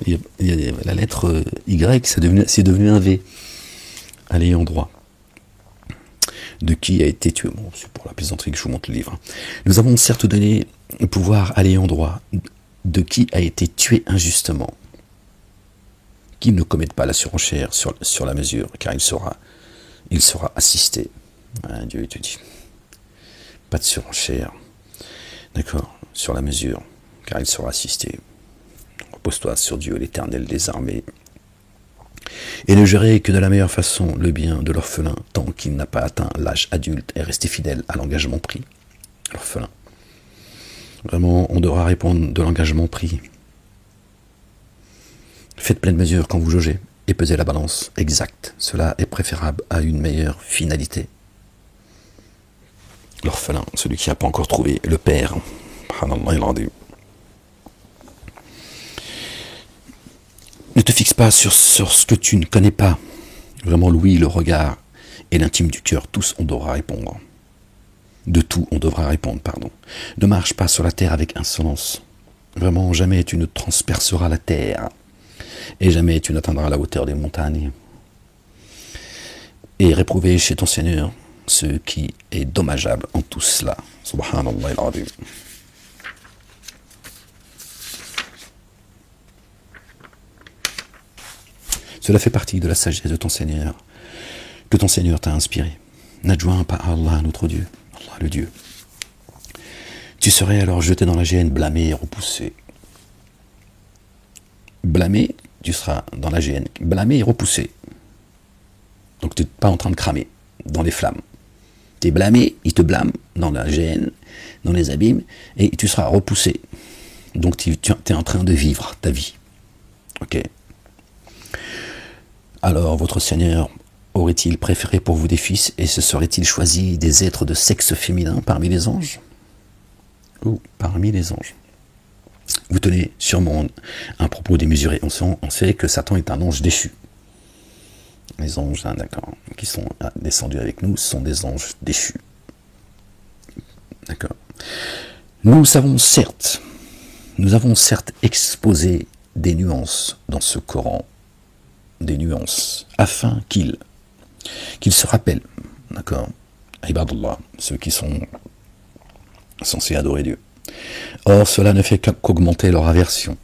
il y a la lettre Y, c'est devenu un V. À l'ayant droit. De qui a été tué. Bon, c'est pour la plaisanterie que je vous montre le livre. Nous avons certes donné pouvoir à l'ayant droit de qui a été tué injustement. Qu'il ne commette pas la surenchère sur la mesure, car il sera assisté. Voilà, Dieu te dit. Pas de surenchère. D'accord, sur la mesure, car il sera assisté. Repose-toi sur Dieu, l'Éternel des armées. Et ne gérez que de la meilleure façon le bien de l'orphelin, tant qu'il n'a pas atteint l'âge adulte et rester fidèle à l'engagement pris. L'orphelin. Vraiment, on devra répondre de l'engagement pris. Faites pleine mesure quand vous jaugez et pesez la balance exacte. Cela est préférable à une meilleure finalité. L'orphelin, celui qui n'a pas encore trouvé le père. Ne te fixe pas sur ce que tu ne connais pas. Vraiment, l'ouïe, le regard et l'intime du cœur, tous on devra répondre. De tout on devra répondre, pardon. Ne marche pas sur la terre avec insolence. Vraiment, jamais tu ne transperceras la terre. Et jamais tu n'atteindras la hauteur des montagnes. Et réprouver chez ton Seigneur ce qui est dommageable en tout cela. Subhanallah al-Azim. Cela fait partie de la sagesse de ton Seigneur, que ton Seigneur t'a inspiré. N'adjoins pas à Allah, notre Dieu, Allah le Dieu. Tu serais alors jeté dans la géhenne, blâmé et repoussé. Blâmé, tu seras dans la géhenne, blâmé et repoussé. Donc tu n'es pas en train de cramer dans les flammes. Tu es blâmé, il te blâme dans la géhenne, dans les abîmes, et tu seras repoussé. Donc tu es en train de vivre ta vie. Ok. Alors votre Seigneur aurait-il préféré pour vous des fils, et se serait-il choisi des êtres de sexe féminin parmi les anges? Ou parmi les anges? Vous tenez sûrement un propos démesuré. On sait que Satan est un ange déchu. Les anges, hein, d'accord, qui sont descendus avec nous, sont des anges déchus. D'accord. Nous avons certes exposé des nuances dans ce Coran, des nuances, afin qu'ils se rappellent, d'accord, Ibadullah, ceux qui sont censés adorer Dieu. Or, cela ne fait qu'augmenter leur aversion.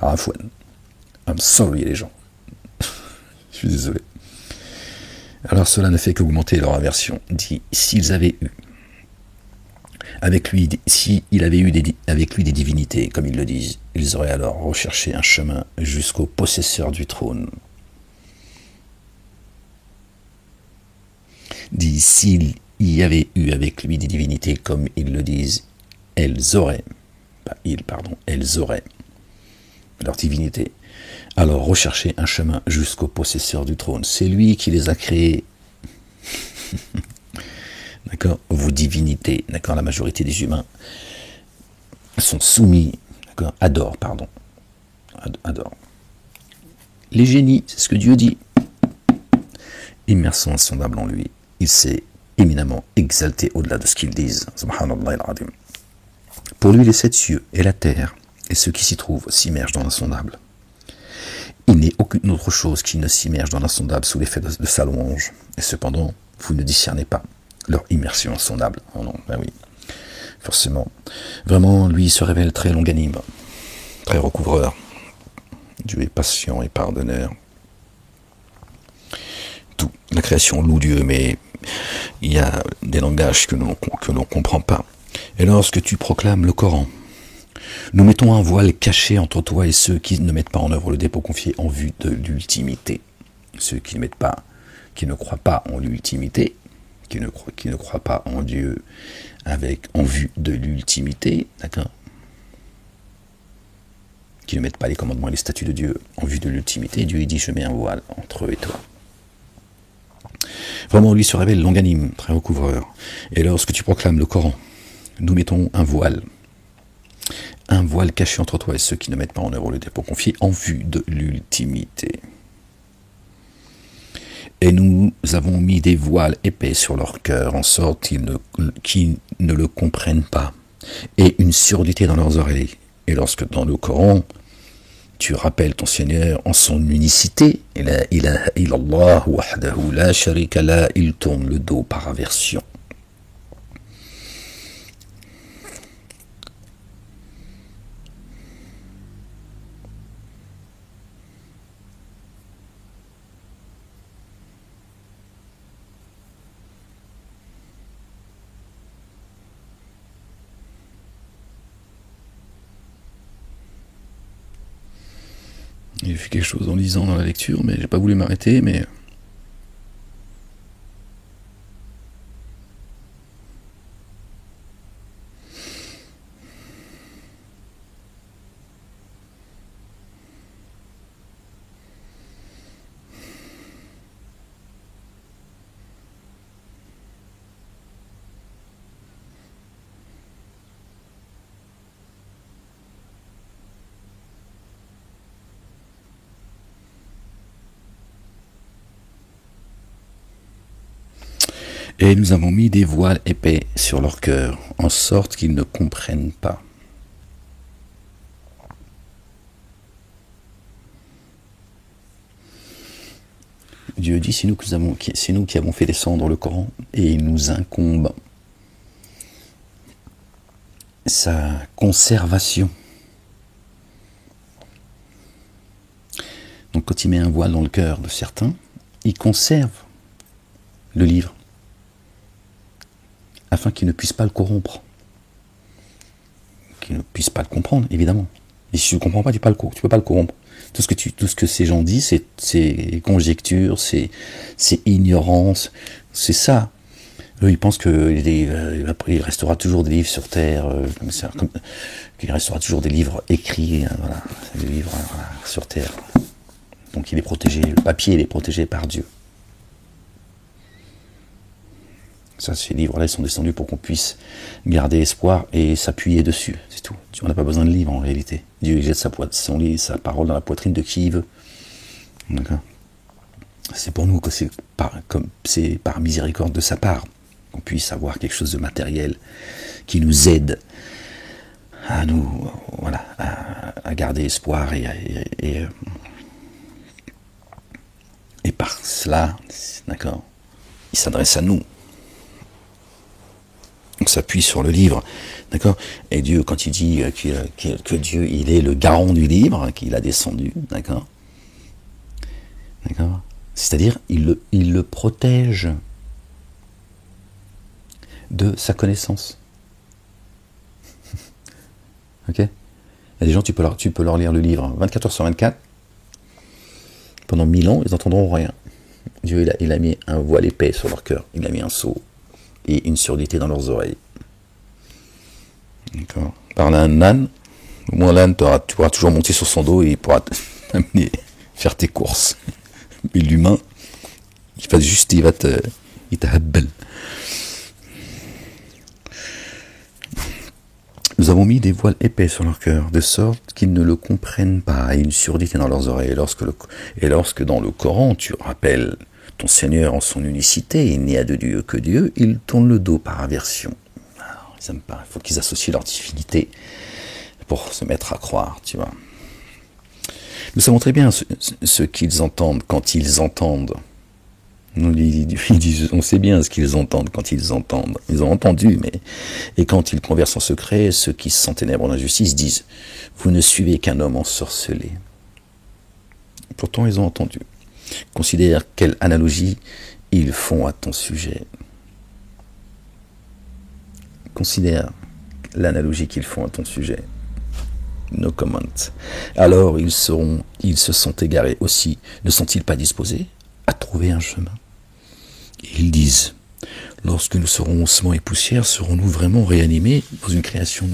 Afouane. I'm sorry les gens. Je suis désolé. Alors cela ne fait qu'augmenter leur aversion. Dit, s'ils avaient eu avec lui, s'il avait eu avec lui des divinités, comme ils le disent, ils auraient alors recherché un chemin jusqu'au possesseur du trône. Dit, s'il y avait eu avec lui des divinités, comme ils le disent, elles auraient leur divinité, alors rechercher un chemin jusqu'au possesseur du trône. C'est lui qui les a créés. D'accord, vos divinités, d'accord, la majorité des humains sont soumis, d'accord, adorent. Les génies, c'est ce que Dieu dit. Immersons insondable en lui. Il s'est éminemment exalté au-delà de ce qu'ils disent. Subhanallah al-Azim. Pour lui, les 7 cieux et la terre et ceux qui s'y trouvent s'immergent dans l'insondable. Il n'est aucune autre chose qui ne s'immerge dans l'insondable sous l'effet de sa louange. Et cependant, vous ne discernez pas leur immersion insondable. Oh non, ben oui, forcément. Vraiment, lui se révèle très longanime, très recouvreur. Dieu est patient et pardonneur. Tout, la création loue Dieu, mais il y a des langages que l'on ne comprend pas. Et lorsque tu proclames le Coran, nous mettons un voile caché entre toi et ceux qui ne mettent pas en œuvre le dépôt confié en vue de l'ultimité. Ceux qui ne croient pas en l'ultimité, qui ne croient pas en Dieu en vue de l'ultimité, d'accord, qui ne mettent pas les commandements et les statuts de Dieu en vue de l'ultimité, Dieu dit je mets un voile entre eux et toi. Vraiment, lui se révèle longanime, très recouvreur. Et lorsque tu proclames le Coran, nous mettons un voile caché entre toi et ceux qui ne mettent pas en œuvre le dépôt confié en vue de l'ultimité. Et nous avons mis des voiles épais sur leur cœur, en sorte qu'ils ne le comprennent pas, et une surdité dans leurs oreilles. Et lorsque dans le Coran, tu rappelles ton Seigneur en son unicité, la ilaha illallah wahdahu la sharika la, il tourne le dos par aversion. J'ai fait quelque chose en lisant dans la lecture, mais j'ai pas voulu m'arrêter, mais... Et nous avons mis des voiles épais sur leur cœur, en sorte qu'ils ne comprennent pas. Dieu dit, c'est nous qui avons fait descendre le Coran, et il nous incombe sa conservation. Donc quand il met un voile dans le cœur de certains, il conserve le livre, afin qu'ils ne puissent pas le corrompre, qu'ils ne puissent pas le comprendre, évidemment. Et si tu ne comprends pas, tu peux pas le corrompre. Tout ce que ces gens disent, c'est conjecture, c'est ignorance, c'est ça. Eux, ils pensent qu'il restera toujours des livres sur Terre, qu'il restera toujours des livres écrits, voilà, des livres sur Terre. Donc il est protégé, le papier il est protégé par Dieu. Ça, ces livres-là, ils sont descendus pour qu'on puisse garder espoir et s'appuyer dessus, c'est tout. On n'a pas besoin de livres en réalité. Dieu il jette sa parole dans la poitrine de qui il veut. D'accord. C'est pour nous que c'est par miséricorde de sa part qu'on puisse avoir quelque chose de matériel qui nous aide à nous, voilà, à garder espoir et par cela, d'accord, il s'adresse à nous. On s'appuie sur le livre, d'accord. Et Dieu, quand il dit que Dieu, il est le garant du livre, qu'il a descendu, d'accord, d'accord. C'est-à-dire, il le protège de sa connaissance. Ok. Il y a des gens, tu peux leur lire le livre 24 heures sur 24. Pendant 1000 ans, ils n'entendront rien. Dieu, il a mis un voile épais sur leur cœur. Il a mis un sceau et une surdité dans leurs oreilles. D'accord. Parle à un âne. Au moins, l'âne, tu pourras toujours monter sur son dos et il pourra t'amener faire tes courses. Mais l'humain, il t'ahabbel. Nous avons mis des voiles épais sur leur cœur, de sorte qu'ils ne le comprennent pas, et une surdité dans leurs oreilles. Et lorsque dans le Coran, tu rappelles ton Seigneur en son unicité, il n'y a de Dieu que Dieu, ils tournent le dos par aversion. Alors, ils n'aiment pas, il faut qu'ils associent leur divinité pour se mettre à croire, tu vois. Nous savons très bien ce qu'ils entendent quand ils entendent. Ils disent, on sait bien ce qu'ils entendent quand ils entendent. Ils ont entendu, mais... Et quand ils conversent en secret, ceux qui se s'enténèbrent en injustice disent, vous ne suivez qu'un homme ensorcelé. Pourtant, ils ont entendu. Considère quelle analogie ils font à ton sujet. Considère l'analogie qu'ils font à ton sujet. No comment. Alors, ils se sont égarés aussi. Ne sont-ils pas disposés à trouver un chemin? Et ils disent, lorsque nous serons ossements et poussière, serons-nous vraiment réanimés dans une création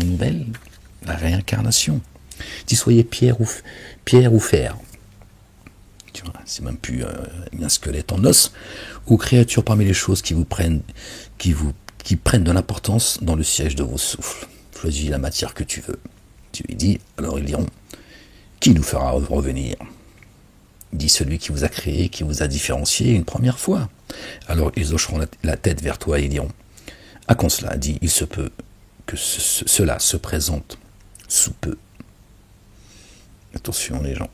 nouvelle? La réincarnation. Dis, soyez pierre ou fer. Tu vois, c'est même plus un squelette en os, ou créature parmi les choses qui prennent de l'importance dans le siège de vos souffles. Choisis la matière que tu veux. Tu lui dis, alors ils diront, qui nous fera revenir? Dit celui qui vous a créé, qui vous a différencié une première fois. Alors ils hocheront la tête vers toi et diront, à quand cela, dit, il se peut que cela se présente sous peu. Attention les gens.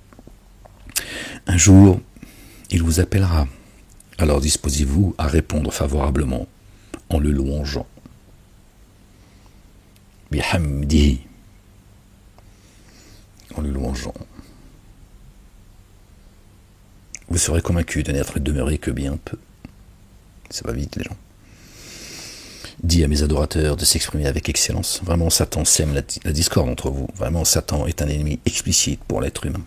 Un jour, il vous appellera. Alors disposez-vous à répondre favorablement en le louangeant. Bihamdihi. En le louangeant. Vous serez convaincus de n'être demeuré que bien peu. Ça va vite, les gens. Dis à mes adorateurs de s'exprimer avec excellence. Vraiment, Satan sème la discorde entre vous. Vraiment, Satan est un ennemi explicite pour l'être humain.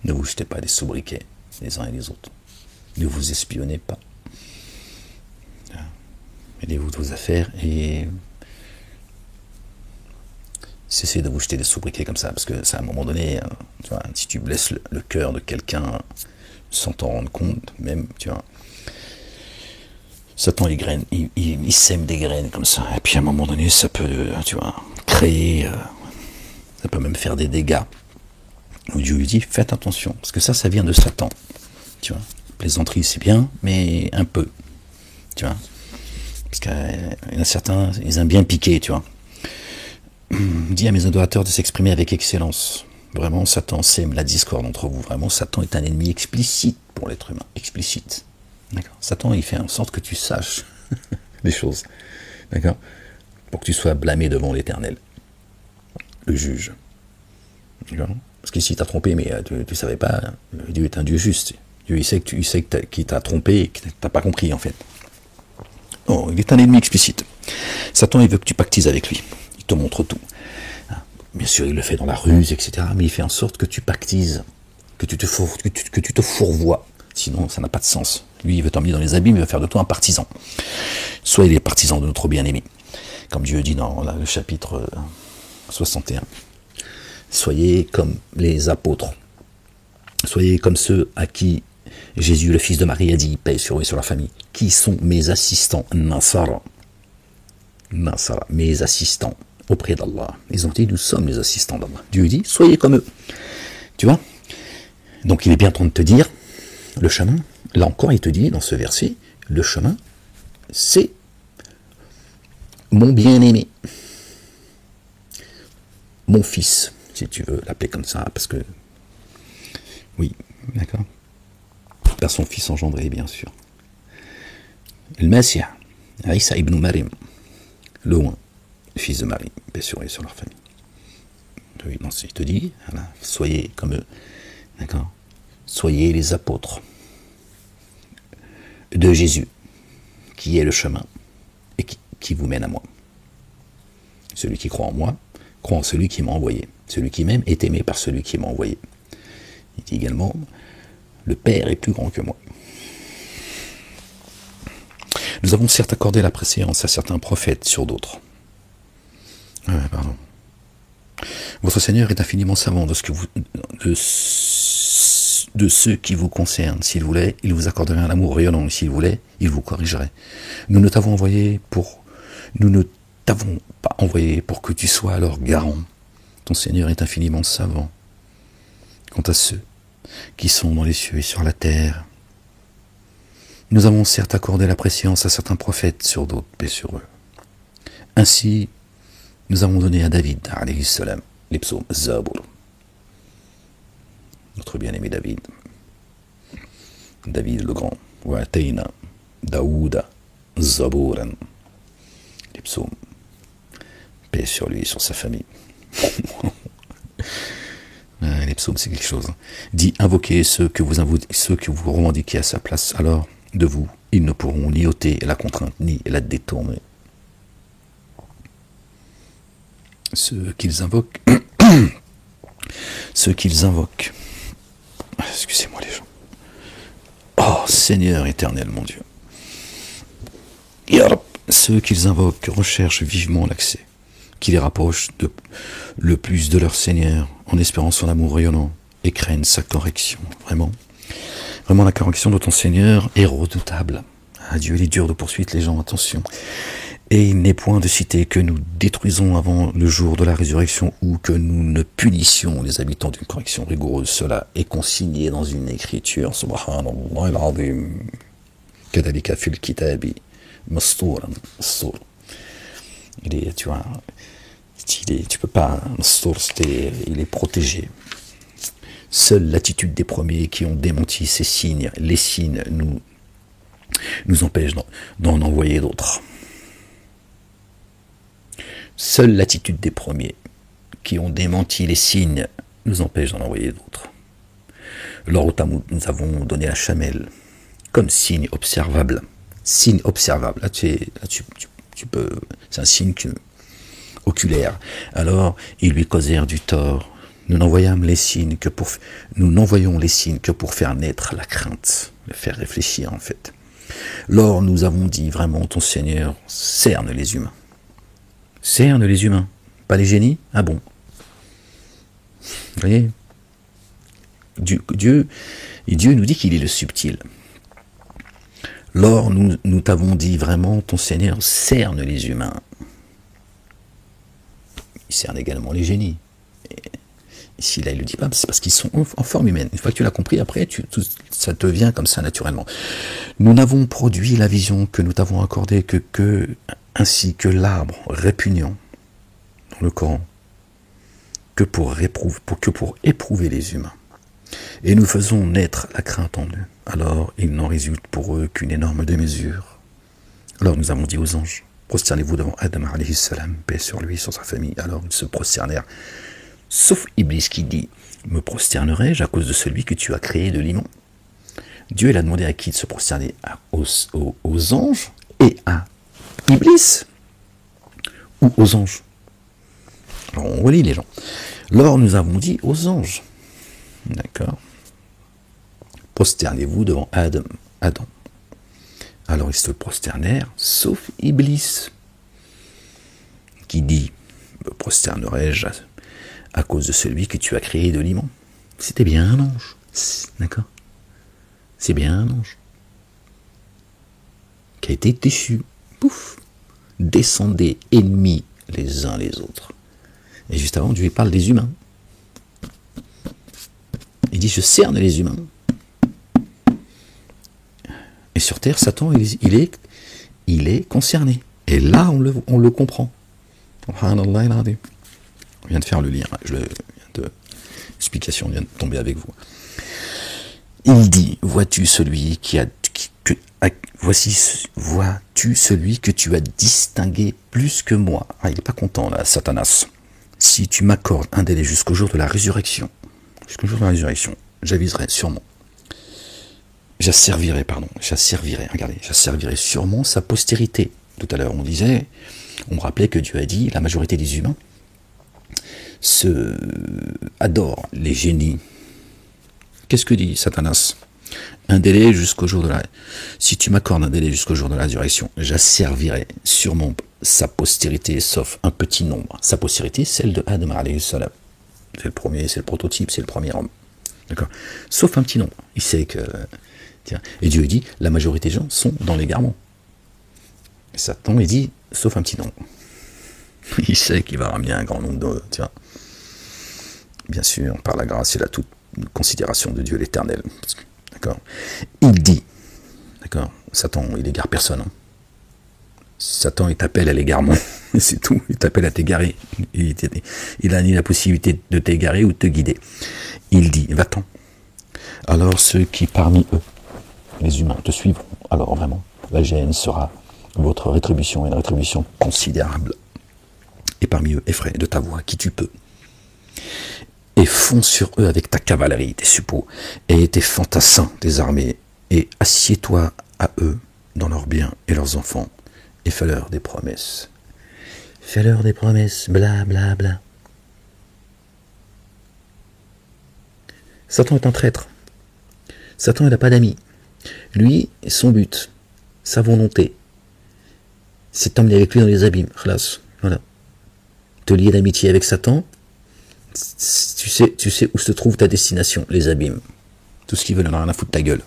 Ne vous jetez pas des sobriquets, les uns et les autres. Ne vous espionnez pas. Mêlez-vous de vos affaires et cessez de vous jeter des sobriquets comme ça, parce que ça, à un moment donné, tu vois, si tu blesses le cœur de quelqu'un sans t'en rendre compte, même, tu vois, Satan, il sème des graines comme ça, et puis à un moment donné, ça peut, tu vois, créer, ça peut même faire des dégâts. Donc Dieu lui dit, faites attention, parce que ça vient de Satan, tu vois. Plaisanterie, c'est bien, mais un peu, tu vois. Parce qu'il y en a certains, ils aiment bien piquer, tu vois. Dis à mes adorateurs de s'exprimer avec excellence. Vraiment, Satan sème la discorde entre vous. Vraiment, Satan est un ennemi explicite pour l'être humain. Explicite. D'accord. Satan, il fait en sorte que tu saches les choses. D'accord. Pour que tu sois blâmé devant l'Éternel, le juge. D'accord. Parce qu'ici, il t'a trompé, mais tu ne savais pas. Dieu est un Dieu juste. Dieu, il sait qu'il t'a trompé et que tu n'as pas compris, en fait. Oh, il est un ennemi explicite. Satan, il veut que tu pactises avec lui. Il te montre tout. Bien sûr, il le fait dans la ruse, etc. Mais il fait en sorte que tu pactises, que tu te fourvoies. Sinon, ça n'a pas de sens. Lui, il veut t'emmener dans les abîmes, il veut faire de toi un partisan. Soyez les partisans de notre bien-aimé. Comme Dieu dit dans le chapitre 61. Soyez comme les apôtres. Soyez comme ceux à qui Jésus, le fils de Marie, a dit, paix sur eux et sur la famille, qui sont mes assistants, Nasara, mes assistants auprès d'Allah. Ils ont dit, nous sommes les assistants d'Allah. Dieu dit, soyez comme eux. Tu vois? Donc il est bien en train de te dire, le chemin, là encore, il te dit, dans ce verset, Le chemin, c'est mon bien-aimé, mon fils, si tu veux l'appeler comme ça, parce que, oui, d'accord, par son fils engendré, bien sûr. Le Messie, Isa ibn Maryam, le loin, le fils de Marie, bien sûr, et sur leur famille. Oui, non, il te dit, voilà, soyez comme eux, d'accord, soyez les apôtres de Jésus, qui est le chemin, et qui vous mène à moi. Celui qui croit en moi, croit en celui qui m'a envoyé. Celui qui m'aime est aimé par celui qui m'a envoyé. Il dit également, le Père est plus grand que moi. Nous avons certes accordé la préséance à certains prophètes sur d'autres. Pardon. Votre Seigneur est infiniment savant de ceux qui vous concernent. S'il voulait, il vous accorderait un amour rayonnant. S'il voulait, il vous corrigerait. Nous ne t'avons pas envoyé pour que tu sois alors garant. Ton Seigneur est infiniment savant. Quant à ceux qui sont dans les cieux et sur la terre, nous avons certes accordé la préséance à certains prophètes sur d'autres, paix sur eux. Ainsi, nous avons donné à David, alayhi salam, les psaumes Zabour. Notre bien-aimé David. David le grand. Wa atayna Daouda Zabouran. Les psaumes. Paix sur lui et sur sa famille. Les psaumes, c'est quelque chose. Dit, invoquez ceux que vous revendiquez à sa place, alors de vous, ils ne pourront ni ôter la contrainte, ni la détourner. Ceux qu'ils invoquent, excusez-moi les gens. Oh Seigneur éternel mon Dieu. Ceux qu'ils invoquent recherchent vivement l'accès, qui les rapproche le plus de leur Seigneur, en espérant son amour rayonnant, et craignent sa correction. Vraiment, la correction de ton Seigneur est redoutable. Adieu, il est dur de poursuivre les gens, attention. Et il n'est point de cité que nous détruisons avant le jour de la résurrection ou que nous ne punissions les habitants d'une correction rigoureuse. Cela est consigné dans une écriture. Subhanallah al-azim. Kadalika fil kitabi. Masturan. Tu vois, tu peux pas, il est protégé. Seule l'attitude des premiers qui ont démenti ces signes, les signes, nous empêchent d'en envoyer d'autres. Seule l'attitude des premiers qui ont démenti les signes nous empêche d'en envoyer d'autres. Lors où nous avons donné la chamelle comme signe observable. Signe observable. Là, tu peux. C'est un signe oculaire. Alors, ils lui causèrent du tort. Nous n'envoyons les signes que pour faire naître la crainte, le faire réfléchir en fait. Lors nous avons dit vraiment, ton Seigneur cerne les humains. Cerne les humains, pas les génies. Ah bon? Vous voyez, Dieu nous dit qu'il est le subtil. Lors nous t'avons dit vraiment, ton Seigneur cerne les humains. Il cerne également les génies. Ici, là, il ne le dit pas, c'est parce qu'ils sont en forme humaine. Une fois que tu l'as compris, après, ça te vient comme ça, naturellement. Nous n'avons produit la vision que nous t'avons accordée ainsi que l'arbre répugnant dans le Coran, que pour éprouver les humains. Et nous faisons naître la crainte en eux. Alors, il n'en résulte pour eux qu'une énorme démesure. Alors, nous avons dit aux anges, prosternez-vous devant Adam, alayhi salam, paix sur lui, sur sa famille. Alors, ils se prosternèrent. Sauf Iblis qui dit, me prosternerai-je à cause de celui que tu as créé de limon? Dieu, il a demandé à qui de se prosterner? Aux anges et à Iblis? Ou aux anges? Alors, on relit les gens. Lors, nous avons dit aux anges. D'accord? Prosternez-vous devant Adam. Alors, ils se prosternèrent, sauf Iblis, qui dit, me prosternerai-je à cause de celui que tu as créé de limon? C'était bien un ange. D'accord? C'est bien un ange. Qui a été déchu. Pouf! Descendez, ennemis les uns les autres. Et juste avant, Dieu parle des humains. Il dit, je cerne les humains. Et sur terre, Satan, il est concerné. Et là, on le comprend. Subhanallah il-azim. On vient de faire le lien. L'explication vient de tomber avec vous. Il dit, vois-tu celui vois-tu celui que tu as distingué plus que moi. Ah, il n'est pas content là, Satanas. Si tu m'accordes un délai jusqu'au jour de la résurrection, j'aviserai sûrement. J'asservirai sûrement sa postérité. Tout à l'heure, on me rappelait que Dieu a dit, la majorité des humains adorent les génies. Qu'est-ce que dit Satanas? Un délai jusqu'au jour de la... Si tu m'accordes un délai jusqu'au jour de la résurrection, j'asservirai sûrement sa postérité, sauf un petit nombre. Sa postérité, celle de Adam alayhi salam. C'est le premier, c'est le prototype, c'est le premier homme. D'accord? Sauf un petit nombre. Il sait que... Tiens. Et Dieu dit, la majorité des gens sont dans l'égarement. Satan, il dit, sauf un petit nombre. Il sait qu'il va ramener un grand nombre de... Tiens. Bien sûr, par la grâce et la toute considération de Dieu l'Éternel. D'accord? Il dit, d'accord, Satan, il égare personne. Hein. Satan, il t'appelle à l'égarement. C'est tout. Il t'appelle à t'égarer. Il a ni la possibilité de t'égarer ou de te guider. Il dit, va-t'en. Alors ceux qui parmi eux, les humains, te suivront. Alors vraiment, la géhenne sera votre rétribution, une rétribution considérable. Et parmi eux, effraie de ta voix, qui tu peux. Et fonce sur eux avec ta cavalerie, tes suppôts, et tes fantassins, tes armées, et assieds-toi à eux dans leurs biens et leurs enfants, et fais-leur des promesses. Fais-leur des promesses, bla bla bla. Satan est un traître. Satan, il n'a pas d'amis. Lui, son but, sa volonté, c'est t'emmener avec lui dans les abîmes. Khlas, voilà. Te lier d'amitié avec Satan, tu sais où se trouve ta destination, les abîmes. Tout ce qu'ils veulent, on a rien à foutre de ta gueule.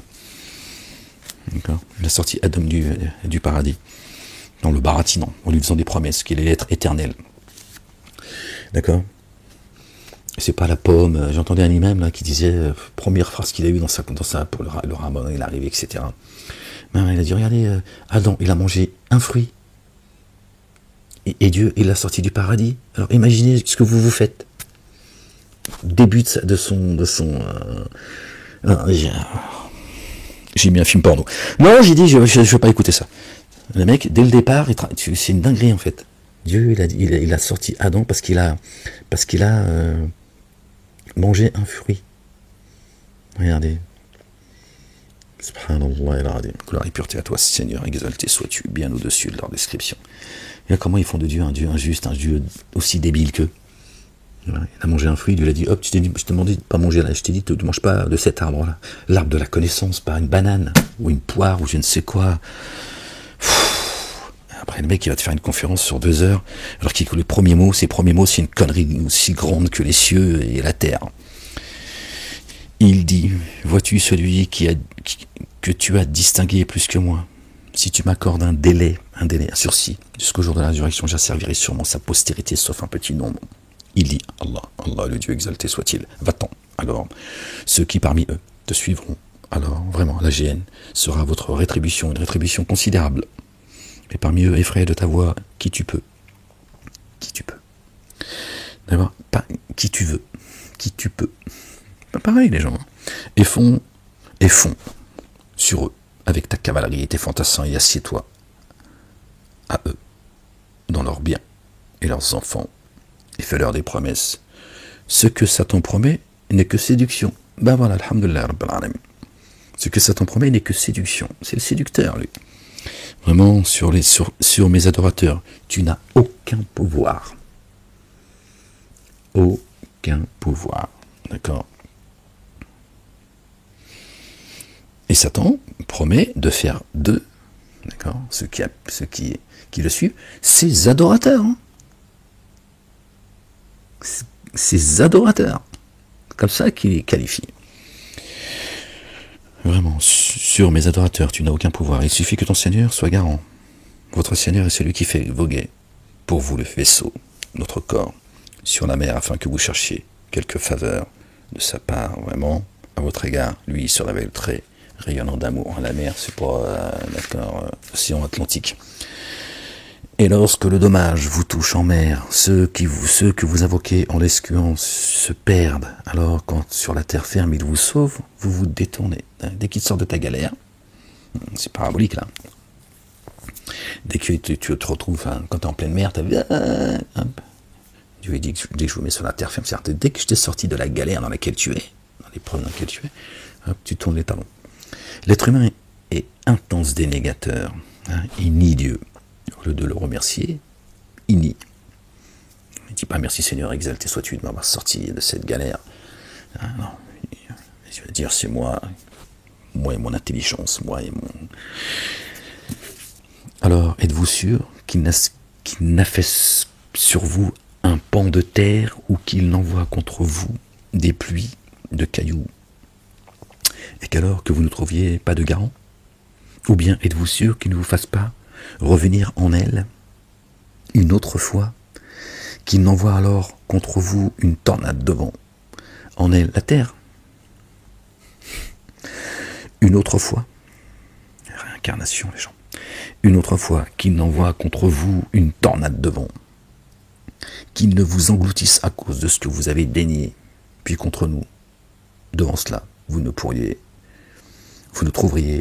D'accord. Il a sorti Adam du paradis, dans le baratinant, en lui faisant des promesses qu'il allait être éternel. D'accord. C'est pas la pomme. J'entendais un imam là qui disait première phrase qu'il a eue dans sa pour le Ramadan, il arrive, etc. Ben, il a dit regardez, Adam, il a mangé un fruit et Dieu, il l'a sorti du paradis. Alors imaginez ce que vous faites. Début de son j'ai mis un film porno. Non, j'ai dit je veux pas écouter ça. Le mec, dès le départ, c'est une dinguerie en fait. Dieu, il a sorti Adam parce qu'il a mangé un fruit. Regardez. Subhanallah, gloire et pureté à toi, Seigneur, exalté sois-tu, bien au-dessus de leur description. Et là, comment ils font de Dieu un Dieu injuste, un Dieu aussi débile qu'eux. Il a mangé un fruit, Dieu l'a dit, hop, je t'ai demandé de ne pas manger là, je t'ai dit, tu ne manges pas de cet arbre-là. L'arbre de la connaissance, pas une banane, ou une poire, ou je ne sais quoi. Après, le mec, il va te faire une conférence sur 2 heures, alors qu'il les premiers mots, c'est une connerie aussi grande que les cieux et la terre. Il dit, vois-tu celui que tu as distingué plus que moi? Si tu m'accordes un délai, un sursis, jusqu'au jour de la résurrection, j'asservirai sûrement sa postérité, sauf un petit nombre. Il dit, Allah, le Dieu exalté soit-il, va-t'en. Alors, ceux qui parmi eux te suivront, alors vraiment, la géhenne sera votre rétribution, une rétribution considérable. Et parmi eux, effraie de ta voix, qui tu peux. D'accord? Pas qui tu veux, qui tu peux. Pas pareil, les gens. Et fond sur eux, avec ta cavalerie et tes fantassins, et assieds-toi à eux, dans leurs biens et leurs enfants, et fais-leur des promesses. Ce que Satan promet n'est que séduction. Ben voilà, alhamdoulilah, rabbil alamin. Ce que Satan promet n'est que séduction. C'est le séducteur, lui. Vraiment, sur mes adorateurs, tu n'as aucun pouvoir. Aucun pouvoir. D'accord? Et Satan promet de faire d'eux, d'accord, ceux qui le suivent, ses adorateurs. Hein. Ses adorateurs. Comme ça qu'il les qualifie. Vraiment, sur mes adorateurs, tu n'as aucun pouvoir. Il suffit que ton Seigneur soit garant. Votre Seigneur est celui qui fait voguer pour vous le vaisseau, notre corps, sur la mer, afin que vous cherchiez quelque faveur de sa part, vraiment, à votre égard. Lui, il se révèle très rayonnant d'amour. La mer, c'est pas, d'accord, l'océan Atlantique. Et lorsque le dommage vous touche en mer, ceux que vous invoquez en l'escuant se perdent. Alors quand sur la terre ferme il vous sauve, vous vous détournez. Dès qu'il sort de ta galère, c'est parabolique là. Dès que tu te retrouves, quand tu es en pleine mer, tu as Dieu dit que dès que je vous mets sur la terre ferme, c'est-à-dire dès que je t'ai sorti de la galère dans laquelle tu es, dans l'épreuve dans laquelle tu es, hop, tu tournes les talons. L'être humain est intense dénégateur. Il nie Dieu. Au lieu de le remercier, il nie. Il ne dit pas merci Seigneur, exalté sois-tu de m'avoir sorti de cette galère. Non, il va dire c'est moi et mon intelligence, moi et mon... Alors, êtes-vous sûr qu'il n'a fait sur vous un pan de terre ou qu'il n'envoie contre vous des pluies de cailloux? Et qu'alors que vous ne trouviez pas de garant? Ou bien êtes-vous sûr qu'il ne vous fasse pas revenir en elle une autre fois, qu'il n'envoie alors contre vous une tornade de vent, en elle la terre? Une autre fois, réincarnation les gens, une autre fois qu'il n'envoie contre vous une tornade de vent, qu'il ne vous engloutisse à cause de ce que vous avez dénié, puis contre nous, devant cela, vous ne trouveriez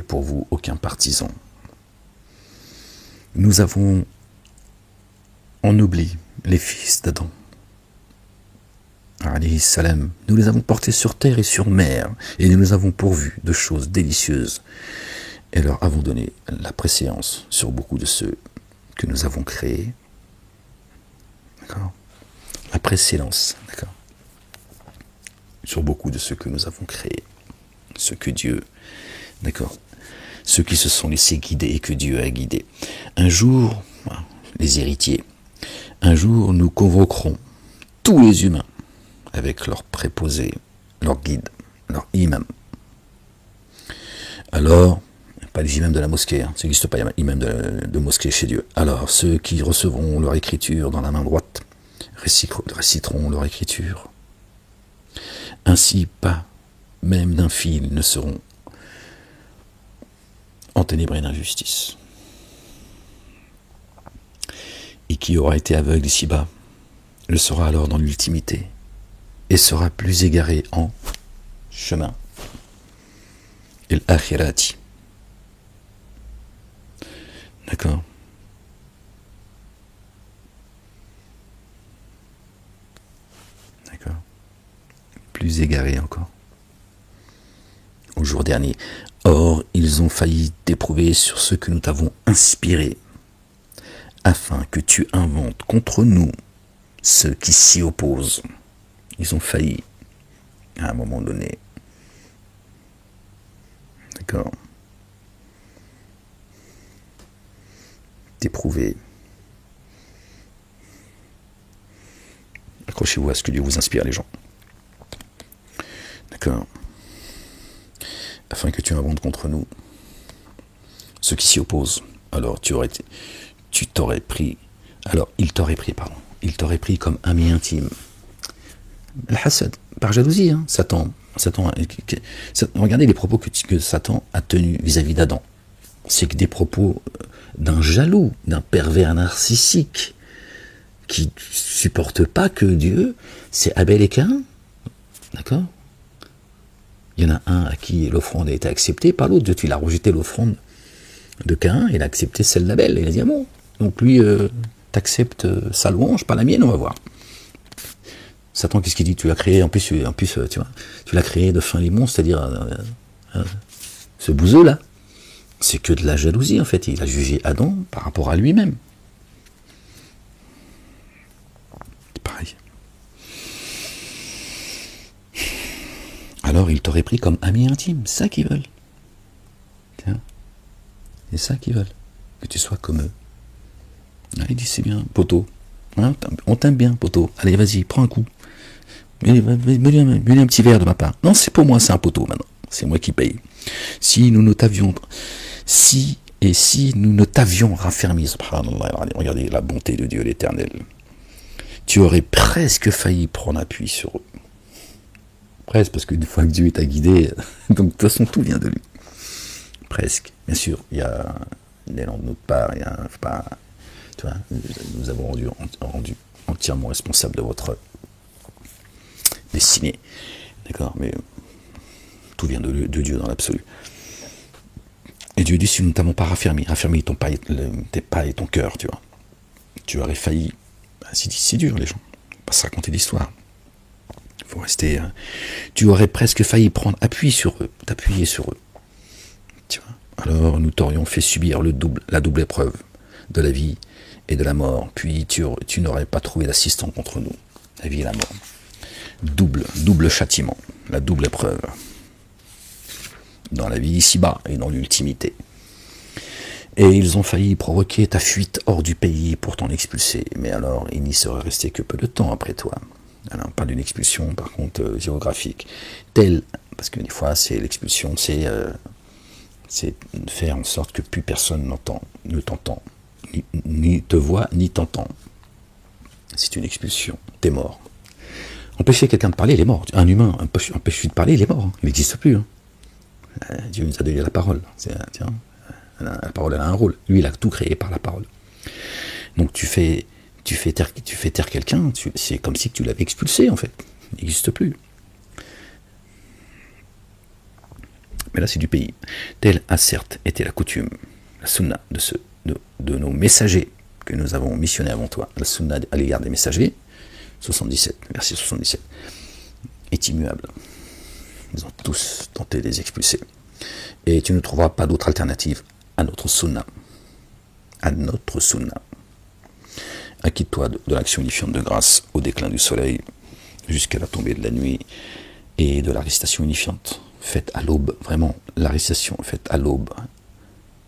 pour vous aucun partisan. Nous avons ennobli les fils d'Adam, alayhi salam. Nous les avons portés sur terre et sur mer, et nous les avons pourvus de choses délicieuses, et leur avons donné la préséance sur beaucoup de ceux que nous avons créés. D'accord? La préséance, d'accord? Sur beaucoup de ceux que nous avons créés, ceux que Dieu, d'accord? Ceux qui se sont laissés guider et que Dieu a guidés. Un jour, les héritiers, un jour nous convoquerons tous les humains avec leurs préposés, leurs guides, leurs imams. Alors, pas les imams de la mosquée, ça n'existe pas, imams de mosquée chez Dieu. Alors, ceux qui recevront leur écriture dans la main droite réciteront leur écriture. Ainsi, pas même d'un fil ne seront enténébrés d'injustice. Et qui aura été aveugle ici-bas, le sera alors dans l'ultimité, et sera plus égaré en chemin. Et l'akhirati. D'accord? D'accord? Plus égaré encore. Au jour dernier. Or, ils ont failli t'éprouver sur ce que nous t'avons inspiré, afin que tu inventes contre nous ceux qui s'y opposent. Ils ont failli, à un moment donné. D'accord? T'éprouver. Accrochez-vous à ce que Dieu vous inspire, les gens. D'accord? Afin que tu inventes contre nous ceux qui s'y opposent. Alors il t'aurait pris comme ami intime. Al-Hassad, par jalousie, hein. Satan, regardez les propos que Satan a tenus vis-à-vis d'Adam. C'est que des propos d'un jaloux, d'un pervers narcissique, qui ne supporte pas que Dieu, c'est Abel et Caïn. D'accord? Il y en a un à qui l'offrande a été acceptée, par l'autre. Dieu, il a rejeté l'offrande de Caïn, il a accepté celle d'Abel. Il a dit, ah bon, donc lui, t'acceptes sa louange, pas la mienne, on va voir. Satan, qu'est-ce qu'il dit? Tu l'as créé, en plus, tu vois, tu l'as créé de fin les monstres, c'est-à-dire ce bouseux-là. C'est que de la jalousie, en fait. Il a jugé Adam par rapport à lui-même. C'est pareil. Alors, ils t'auraient pris comme ami intime. C'est ça qu'ils veulent. Tiens. C'est ça qu'ils veulent. Que tu sois comme eux. Ah, il dit, c'est bien, poteau. Hein, on t'aime bien, poteau. Allez, vas-y, prends un coup. Mets-lui un petit verre de ma part. Non, c'est pour moi, c'est un poteau maintenant. C'est moi qui paye. Si nous ne t'avions raffermi, subhanallah, regardez la bonté de Dieu l'Éternel, tu aurais presque failli prendre appui sur eux. Presque, parce qu'une fois que Dieu t'a guidé, donc de toute façon tout vient de lui. presque. Bien sûr, il y a des noms de notre part, il y a, faut pas, tu vois, nous avons rendu entièrement responsable de votre destinée. D'accord, mais tout vient de Dieu dans l'absolu. Et Dieu dit, si nous ne t'avons pas raffermi tes pas et ton cœur, tu vois, tu aurais failli. C'est dur, les gens. Faut pas se raconter d'histoire. Il faut rester. Tu aurais presque failli prendre appui sur eux, t'appuyer sur eux. Tu vois. Alors nous t'aurions fait subir la double épreuve de la vie et de la mort. Puis tu n'aurais pas trouvé d'assistant contre nous. La vie et la mort. Double châtiment. La double épreuve. Dans la vie ici-bas et dans l'ultimité. Et ils ont failli provoquer ta fuite hors du pays pour t'en expulser. Mais alors, il n'y serait resté que peu de temps après toi. Alors, pas d'une expulsion, par contre, géographique. Parce que des fois, c'est l'expulsion, c'est faire en sorte que plus personne ne t'entend, ni te voit, ni t'entend. C'est une expulsion, t'es mort. Empêcher quelqu'un de parler, il est mort. Un humain, empêcher de parler, il est mort. Il n'existe plus. Dieu nous a donné la parole. Tiens, la parole, elle a un rôle. Lui, il a tout créé par la parole. Donc tu fais taire quelqu'un, c'est comme si tu l'avais expulsé, en fait. Il n'existe plus. Mais là, c'est du pays. Telle a certes été la coutume, la sunna de nos messagers que nous avons missionnés avant toi. La sunna à l'égard des messagers, 77, verset 77, est immuable. Ils ont tous tenté de les expulser. Et tu ne trouveras pas d'autre alternative à notre sunna. À notre sunna. Acquitte-toi de l'action unifiante de grâce au déclin du soleil jusqu'à la tombée de la nuit et de la récitation unifiante. Faite à l'aube, vraiment, la récitation faite à l'aube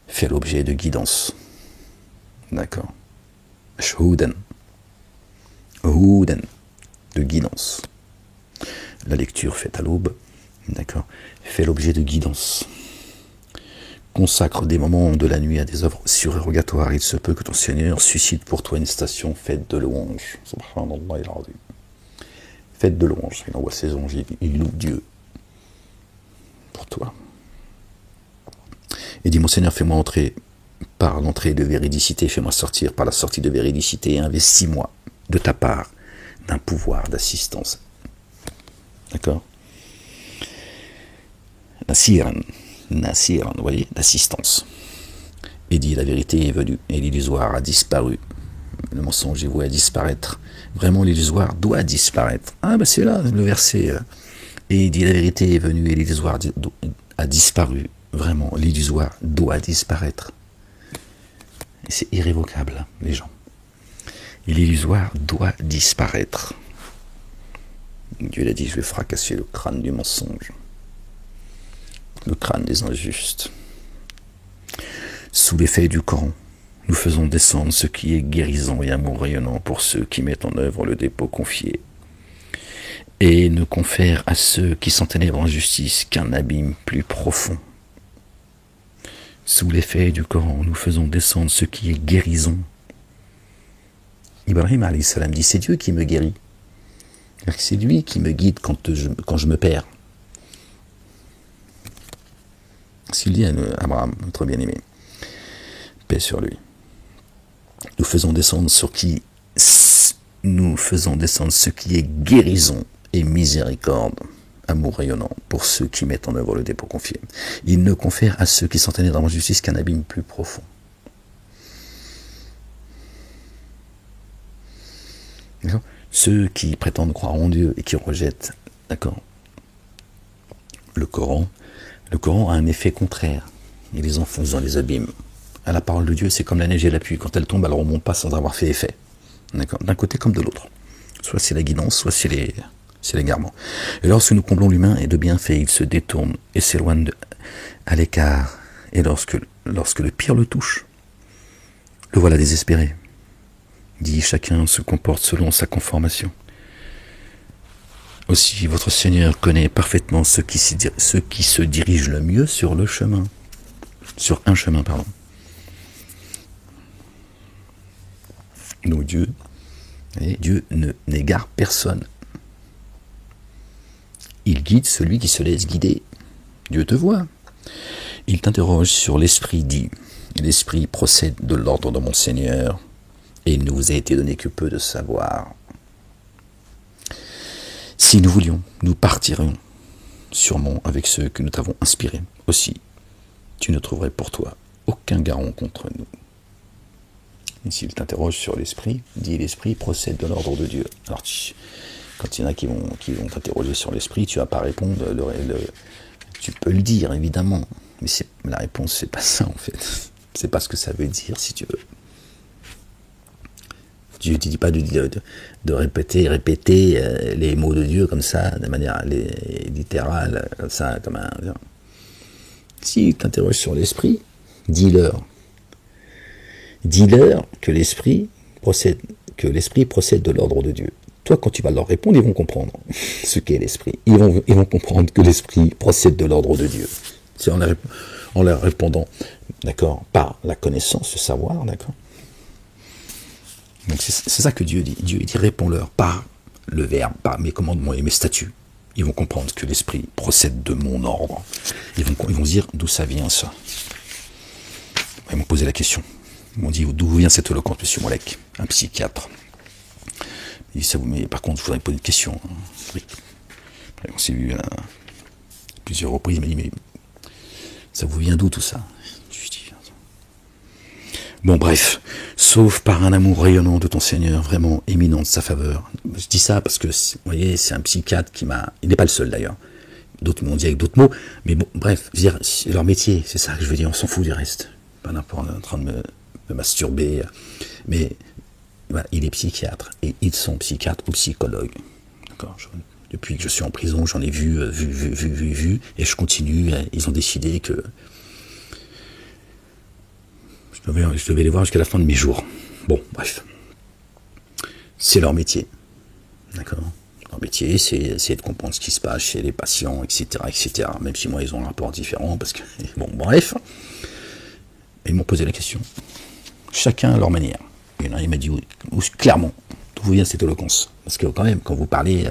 fait l'objet de guidance. D'accord. Shoudan. Houdan. De guidance. La lecture faite à l'aube, d'accord, fait l'objet de guidance. Consacre des moments de la nuit à des œuvres surérogatoires. Il se peut que ton Seigneur suscite pour toi une station faite de louanges. Subhanallah il-azim. Faite de louanges. Il envoie ses anges, il loue Dieu pour toi. Et dit, mon Seigneur, fais-moi entrer par l'entrée de véridicité, fais-moi sortir par la sortie de véridicité, et investis-moi de ta part d'un pouvoir d'assistance. D'accord? Nasiran, vous voyez, d'assistance. Et dit, la vérité est venue, et l'illusoire a disparu. Le mensonge est voué à disparaître. Vraiment, l'illusoire doit disparaître. Ah, ben c'est là, le verset. Et il dit, la vérité est venue, et l'illusoire a disparu. Vraiment, l'illusoire doit disparaître. Et c'est irrévocable, les gens. Et l'illusoire doit disparaître. Dieu l'a dit, je vais fracasser le crâne du mensonge. Le crâne des injustes. Sous l'effet du Coran, nous faisons descendre ce qui est guérissant et amour rayonnant pour ceux qui mettent en œuvre le dépôt confié, et ne confère à ceux qui s'enténèbrent en justice qu'un abîme plus profond. Sous l'effet du Coran, nous faisons descendre ce qui est guérison. Ibrahim alayhi salam dit, c'est Dieu qui me guérit. C'est lui qui me guide quand je me perds. S'il dit à Abraham, notre bien-aimé, paix sur lui. Nous faisons descendre ce qui est guérison et miséricorde, amour rayonnant pour ceux qui mettent en œuvre le dépôt confié. Il ne confère à ceux qui s'enténèbrent dans la justice qu'un abîme plus profond. Ceux qui prétendent croire en Dieu et qui rejettent, d'accord, le Coran a un effet contraire. Il les enfonce dans les abîmes. À la parole de Dieu, c'est comme la neige et la pluie. Quand elle tombe, elle ne remonte pas sans avoir fait effet. D'accord, d'un côté comme de l'autre. Soit c'est la guidance, soit c'est l'égarement. Et lorsque nous comblons l'humain et de bienfaits, il se détourne et s'éloigne à l'écart. Et lorsque le pire le touche, le voilà désespéré. Dit, chacun se comporte selon sa conformation. Aussi, votre Seigneur connaît parfaitement ceux qui se dirigent le mieux sur le chemin. Sur un chemin, pardon. Donc Dieu n'égare personne. Il guide celui qui se laisse guider. Dieu te voit. Il t'interroge sur l'esprit, dit. L'esprit procède de l'ordre de mon Seigneur, et il ne vous a été donné que peu de savoir. Si nous voulions, nous partirions sûrement avec ceux que nous t'avons inspirés. Aussi, tu ne trouverais pour toi aucun garant contre nous. Et s'il t'interroge sur l'esprit, dit l'esprit procède de l'ordre de Dieu. Alors, quand il y en a qui vont t'interroger sur l'esprit, tu vas pas répondre. Tu peux le dire, évidemment, mais la réponse, c'est pas ça, en fait. C'est pas ce que ça veut dire, si tu veux. Dieu ne te dit pas de répéter les mots de Dieu comme ça, de manière littérale, comme ça, comme un... Si tu t'interroges sur l'esprit, dis-leur. Dis-leur que l'esprit procède de l'ordre de Dieu. Toi, quand tu vas leur répondre, ils vont comprendre ce qu'est l'esprit. Ils vont comprendre que l'esprit procède de l'ordre de Dieu. C'est en leur répondant, d'accord, par la connaissance, le savoir, d'accord. Donc c'est ça que Dieu dit. Dieu dit, réponds-leur par le verbe, par mes commandements et mes statuts. Ils vont comprendre que l'esprit procède de mon ordre. Ils vont dire d'où ça vient, ça. Ils m'ont posé la question. Ils m'ont dit, d'où vient cette éloquence, monsieur Molek, un psychiatre. Mais par contre, je voudrais poser une question. Oui. On s'est vu à plusieurs reprises, il m'a dit, mais ça vous vient d'où tout ça? Je dis, bon, bref, sauf par un amour rayonnant de ton Seigneur, vraiment éminent de sa faveur. Je dis ça parce que, vous voyez, c'est un psychiatre qui m'a... Il n'est pas le seul d'ailleurs. D'autres m'ont dit avec d'autres mots. Mais bon, bref, je veux dire, c'est leur métier, c'est ça que je veux dire, on s'en fout du reste. Pas n'importe, en train de me masturber. Mais voilà, il est psychiatre. Et ils sont psychiatres ou psychologues. D'accord. Depuis que je suis en prison, j'en ai vu. Et je continue. Ils ont décidé que... Je devais les voir jusqu'à la fin de mes jours. Bon, bref. C'est leur métier. D'accord. Leur métier, c'est essayer de comprendre ce qui se passe chez les patients, etc., etc. Même si moi, ils ont un rapport différent, parce que... Bon, bref. Ils m'ont posé la question. Chacun à leur manière. Il y en a, il m'a dit, clairement, d'où vient cette éloquence? Parce que quand même, quand vous parlez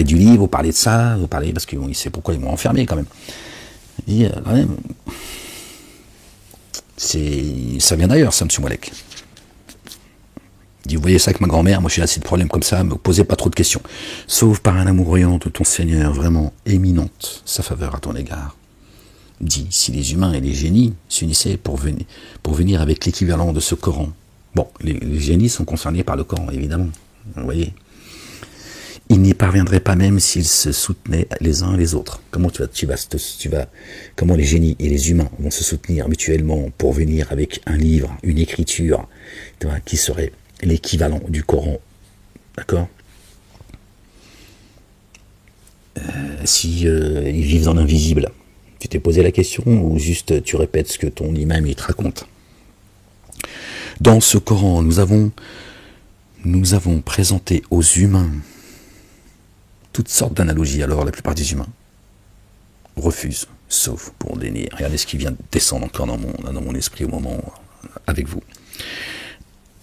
du livre, vous parlez de ça, vous parlez... Parce qu'il sait pourquoi ils m'ont enfermé, quand même. Il dit, quand même... Ça vient d'ailleurs, ça, M. Molek. Il dit, vous voyez ça avec ma grand-mère, moi j'ai assez de problèmes comme ça, me posez pas trop de questions. Sauf par un amour riant de ton Seigneur, vraiment éminente, sa faveur à ton égard. Dit, si les humains et les génies s'unissaient pour venir avec l'équivalent de ce Coran. Bon, les génies sont concernés par le Coran, évidemment. Vous voyez. Ils n'y parviendraient pas même s'ils se soutenaient les uns les autres. Comment comment les génies et les humains vont se soutenir mutuellement pour venir avec un livre, une écriture, qui serait l'équivalent du Coran, d'accord? Si ils vivent dans l'invisible, tu t'es posé la question ou juste tu répètes ce que ton imam il te raconte? Dans ce Coran, nous avons présenté aux humains toutes sortes d'analogies. Alors la plupart des humains refusent, sauf pour dénier. Regardez ce qui vient de descendre encore dans mon esprit au moment avec vous.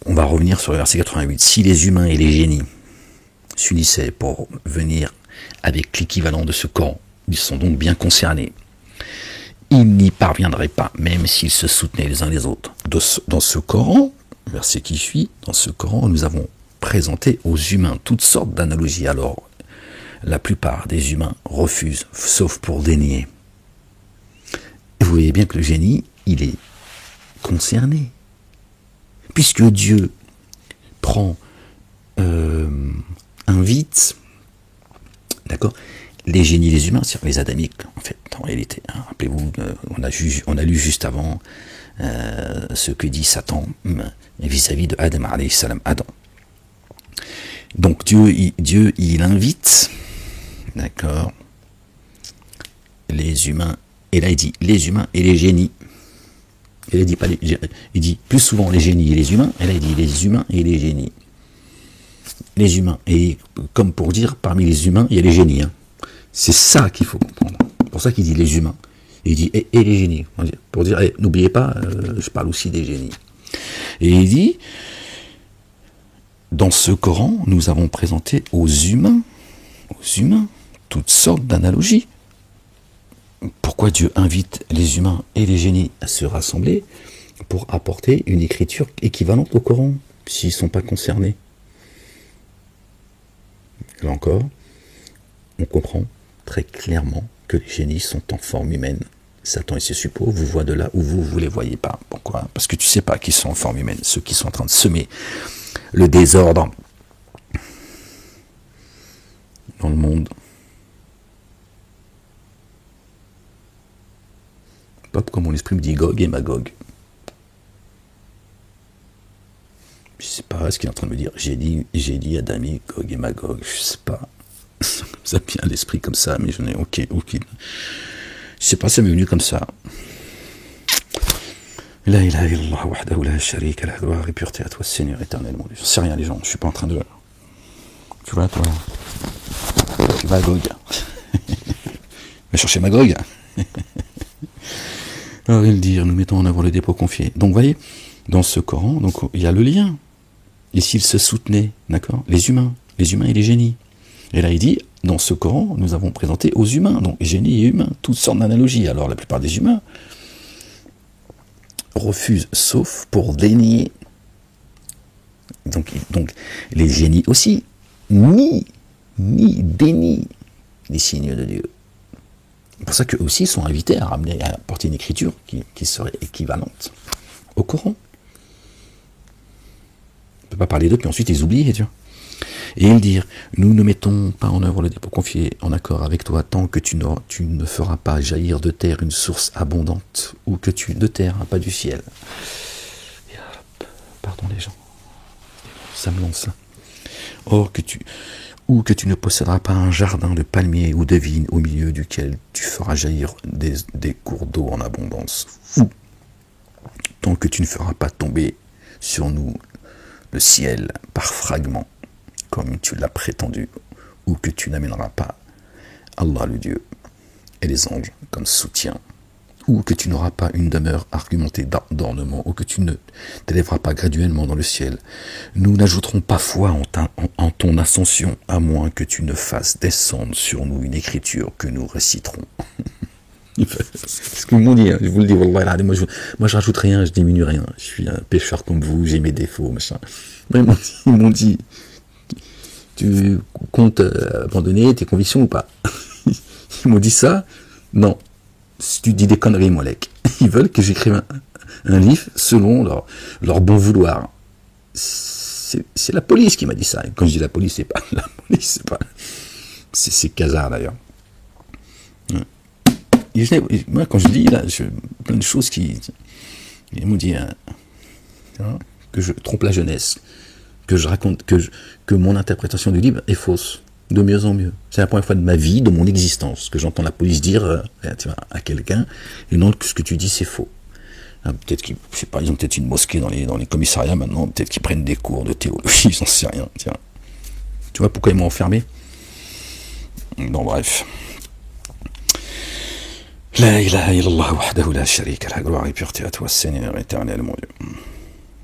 On va revenir sur le verset 88. Si les humains et les génies s'unissaient pour venir avec l'équivalent de ce Coran, ils sont donc bien concernés. Ils n'y parviendraient pas, même s'ils se soutenaient les uns les autres. Dans ce Coran, verset qui suit, dans ce Coran, nous avons présenté aux humains toutes sortes d'analogies. Alors, la plupart des humains refusent, sauf pour dénier. Et vous voyez bien que le génie, il est concerné. Puisque Dieu invite, d'accord, les génies, les humains, c'est-à-dire les adamiques, en fait, en réalité. Hein, rappelez-vous, on a lu juste avant ce que dit Satan vis-à-vis de Adam, alayhi salam, Adam. Donc Dieu, il invite, d'accord, les humains, et là il dit les humains et les génies. Et là, il dit plus souvent les génies et les humains, et là il dit les humains et les génies. Les humains, et comme pour dire, parmi les humains, il y a les génies. Hein. C'est ça qu'il faut comprendre. C'est pour ça qu'il dit les humains. Et il dit et les génies. Pour dire, n'oubliez pas, je parle aussi des génies. Et il dit, dans ce Coran, nous avons présenté aux humains, toutes sortes d'analogies. pourquoi Dieu invite les humains et les génies à se rassembler pour apporter une écriture équivalente au Coran, s'ils ne sont pas concernés. Là encore, on comprend très clairement que les génies sont en forme humaine. Satan et ses suppôts vous voient de là où vous les voyez pas. Pourquoi? Parce que tu sais pas qu'ils sont en forme humaine, ceux qui sont en train de semer le désordre dans le monde. Pas comme mon esprit me dit Gog et Magog. Je sais pas ce qu'il est en train de me dire. J'ai dit Adami, Gog et Magog. Je sais pas. Ça vient à l'esprit comme ça, mais je n'ai aucun. Je sais pas, ça m'est venu comme ça. La ilaha illallah wahdahu la sharika lah, gloire et pureté à toi, Seigneur éternel, mon Dieu. Je sais rien, les gens. Je suis pas en train de. Tu vois, toi. Tu vas à Gog. Va chercher Magog. Alors, il dit, nous mettons en avant le dépôt confié. Donc, vous voyez, dans ce Coran, donc, il y a le lien. Et s'ils se soutenaient, d'accord, les humains et les génies. Et là, il dit, dans ce Coran, nous avons présenté aux humains, donc génies et humains, toutes sortes d'analogies. Alors, la plupart des humains refusent, sauf pour dénier. Donc les génies aussi, ni dénient les signes de Dieu. C'est pour ça qu'eux aussi sont invités à apporter une écriture qui serait équivalente au Coran. On ne peut pas parler d'eux, puis ensuite ils oublient, tu vois. Et ils dirent, nous ne mettons pas en œuvre le dépôt confié en accord avec toi tant que tu ne feras pas jaillir de terre une source abondante, ou que de terre, pas du ciel. Pardon les gens, ça me lance là. Or ou que tu ne posséderas pas un jardin de palmiers ou de vignes au milieu duquel tu feras jaillir des cours d'eau en abondance, ou tant que tu ne feras pas tomber sur nous le ciel par fragments, comme tu l'as prétendu, ou que tu n'amèneras pas Allah le Dieu et les anges comme soutien, ou que tu n'auras pas une demeure argumentée d'ornement, ou que tu ne t'élèveras pas graduellement dans le ciel. Nous n'ajouterons pas foi en ton ascension, à moins que tu ne fasses descendre sur nous une écriture que nous réciterons. Ce qu'ils m'ont dit, je vous le dis, wallah, moi je rajoute rien, je diminue rien, je suis un pécheur comme vous, j'ai mes défauts, machin. Ils m'ont dit, tu comptes abandonner tes convictions ou pas? Ils m'ont dit ça. Non, si tu dis des conneries, Molek. Ils veulent que j'écrive un livre selon leur bon vouloir. C'est la police qui m'a dit ça. Et quand je dis la police, c'est pas la police, c'est pas. C'est Khazar d'ailleurs. Moi, quand je dis là, plein de choses qui. Ils m'ont dit que je trompe la jeunesse, que je raconte, que mon interprétation du livre est fausse, de mieux en mieux. C'est la première fois de ma vie, de mon existence, que j'entends la police dire tu vois, à quelqu'un, et non, que ce que tu dis c'est faux. Peut-être qu'ils, je sais pas, ils ont peut-être une mosquée dans les commissariats maintenant, peut-être qu'ils prennent des cours de théologie, j'en sais rien. Tiens. Tu vois pourquoi ils m'ont enfermé? Bon, bref. La ilaha illallah wahdahu la sharika lah, gloire et pureté à toi, Seigneur éternel, mon Dieu.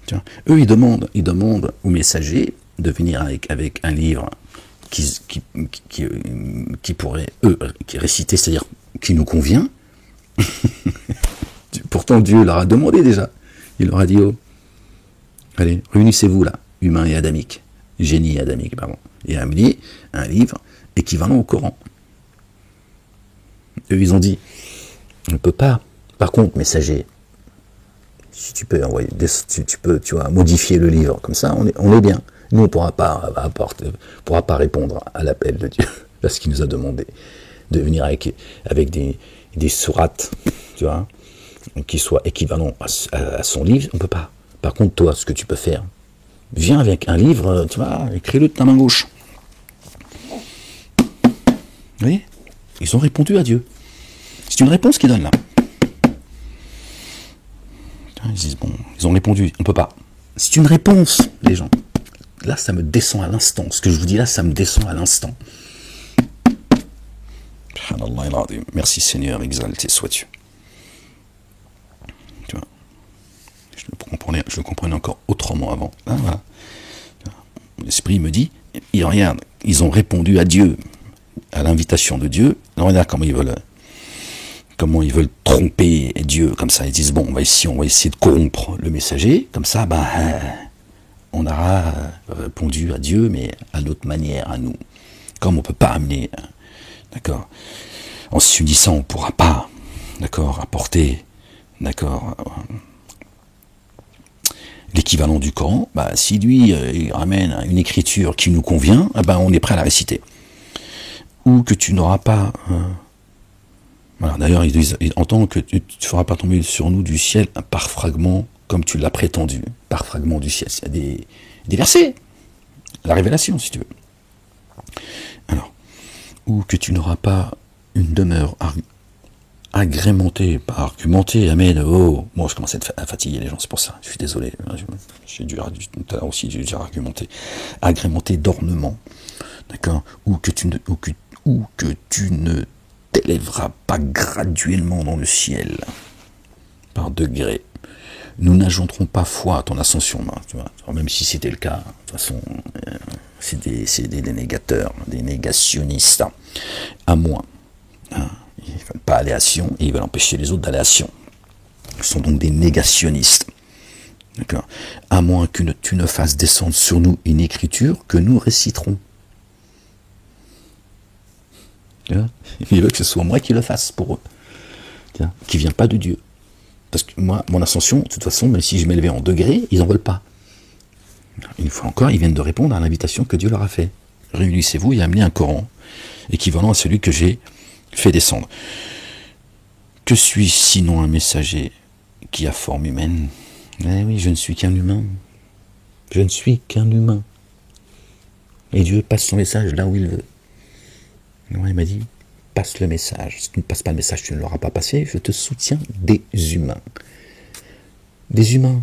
Tiens. Eux, ils demandent aux messagers de venir avec un livre qui pourrait, qui réciter, c'est-à-dire qui nous convient. Pourtant, Dieu leur a demandé déjà. Il leur a dit, oh, allez, réunissez-vous là, humains et adamiques, génie et adamique, pardon, et amenez un livre équivalent au Coran. Eux, ils ont dit, on ne peut pas. Par contre, messager, si tu peux envoyer, tu peux, tu vois, modifier le livre, comme ça, on est bien. Nous, on ne pourra pas répondre à l'appel de Dieu, parce qu'il nous a demandé de venir avec des sourates, tu vois, qui soient équivalents à son livre. On ne peut pas. Par contre, toi, ce que tu peux faire, viens avec un livre, tu vois, écris-le de ta main gauche. Vous voyez? Ils ont répondu à Dieu. C'est une réponse qu'ils donnent là. Ils disent, bon, ils ont répondu, on ne peut pas. C'est une réponse, les gens. Là, ça me descend à l'instant. Ce que je vous dis là, ça me descend à l'instant. Merci Seigneur, exalté sois-tu. Tu vois, je le comprenais encore autrement avant. Hein, voilà. L'esprit me dit, regarde, ils ont répondu à Dieu, à l'invitation de Dieu. Alors, regarde comment ils veulent comment ils veulent tromper Dieu, comme ça, ils disent, bon, on va essayer de corrompre le messager, comme ça, ben, on aura répondu à Dieu, mais à notre manière, à nous. Comme on ne peut pas amener, d'accord, en s'unissant, on ne pourra pas, d'accord, apporter, d'accord, l'équivalent du Coran, bah, si lui, il ramène une écriture qui nous convient, ben, on est prêt à la réciter. Ou que tu n'auras pas... voilà, d'ailleurs, ils disent, en tant que tu ne feras pas tomber sur nous du ciel par fragment, comme tu l'as prétendu, par fragment du ciel. Il y a des versets, la révélation, si tu veux. Alors, ou que tu n'auras pas une demeure agrémentée, pas argumentée, amen, oh, moi je commence à fatiguer les gens, c'est pour ça, je suis désolé, j'ai dû aussi j'ai argumenté, agrémenté d'ornements, d'accord, ou que tu ne t'élèveras pas graduellement dans le ciel, par degrés. Nous n'ajouterons pas foi à ton ascension, tu vois. Alors, même si c'était le cas, de toute façon, c'est des négateurs, des négationnistes, à moins. Hein, ils ne veulent pas aller à Sion, et ils veulent empêcher les autres d'aller à Sion. Ils sont donc des négationnistes. D'accord. À moins que tu ne fasses descendre sur nous une écriture que nous réciterons. Ils veulent que ce soit moi qui le fasse pour eux, qui ne vient pas de Dieu. Parce que moi, mon ascension, de toute façon, même si je m'élevais en degrés, ils n'en veulent pas. Une fois encore, ils viennent de répondre à l'invitation que Dieu leur a faite. Réunissez-vous et amenez un Coran équivalent à celui que j'ai fait descendre. Que suis-je sinon un messager qui a forme humaine? Eh oui, je ne suis qu'un humain. Je ne suis qu'un humain. Et Dieu passe son message là où il veut. Ouais, il m'a dit, passe le message. Si tu ne passes pas le message, tu ne l'auras pas passé. Je te soutiens des humains. Des humains.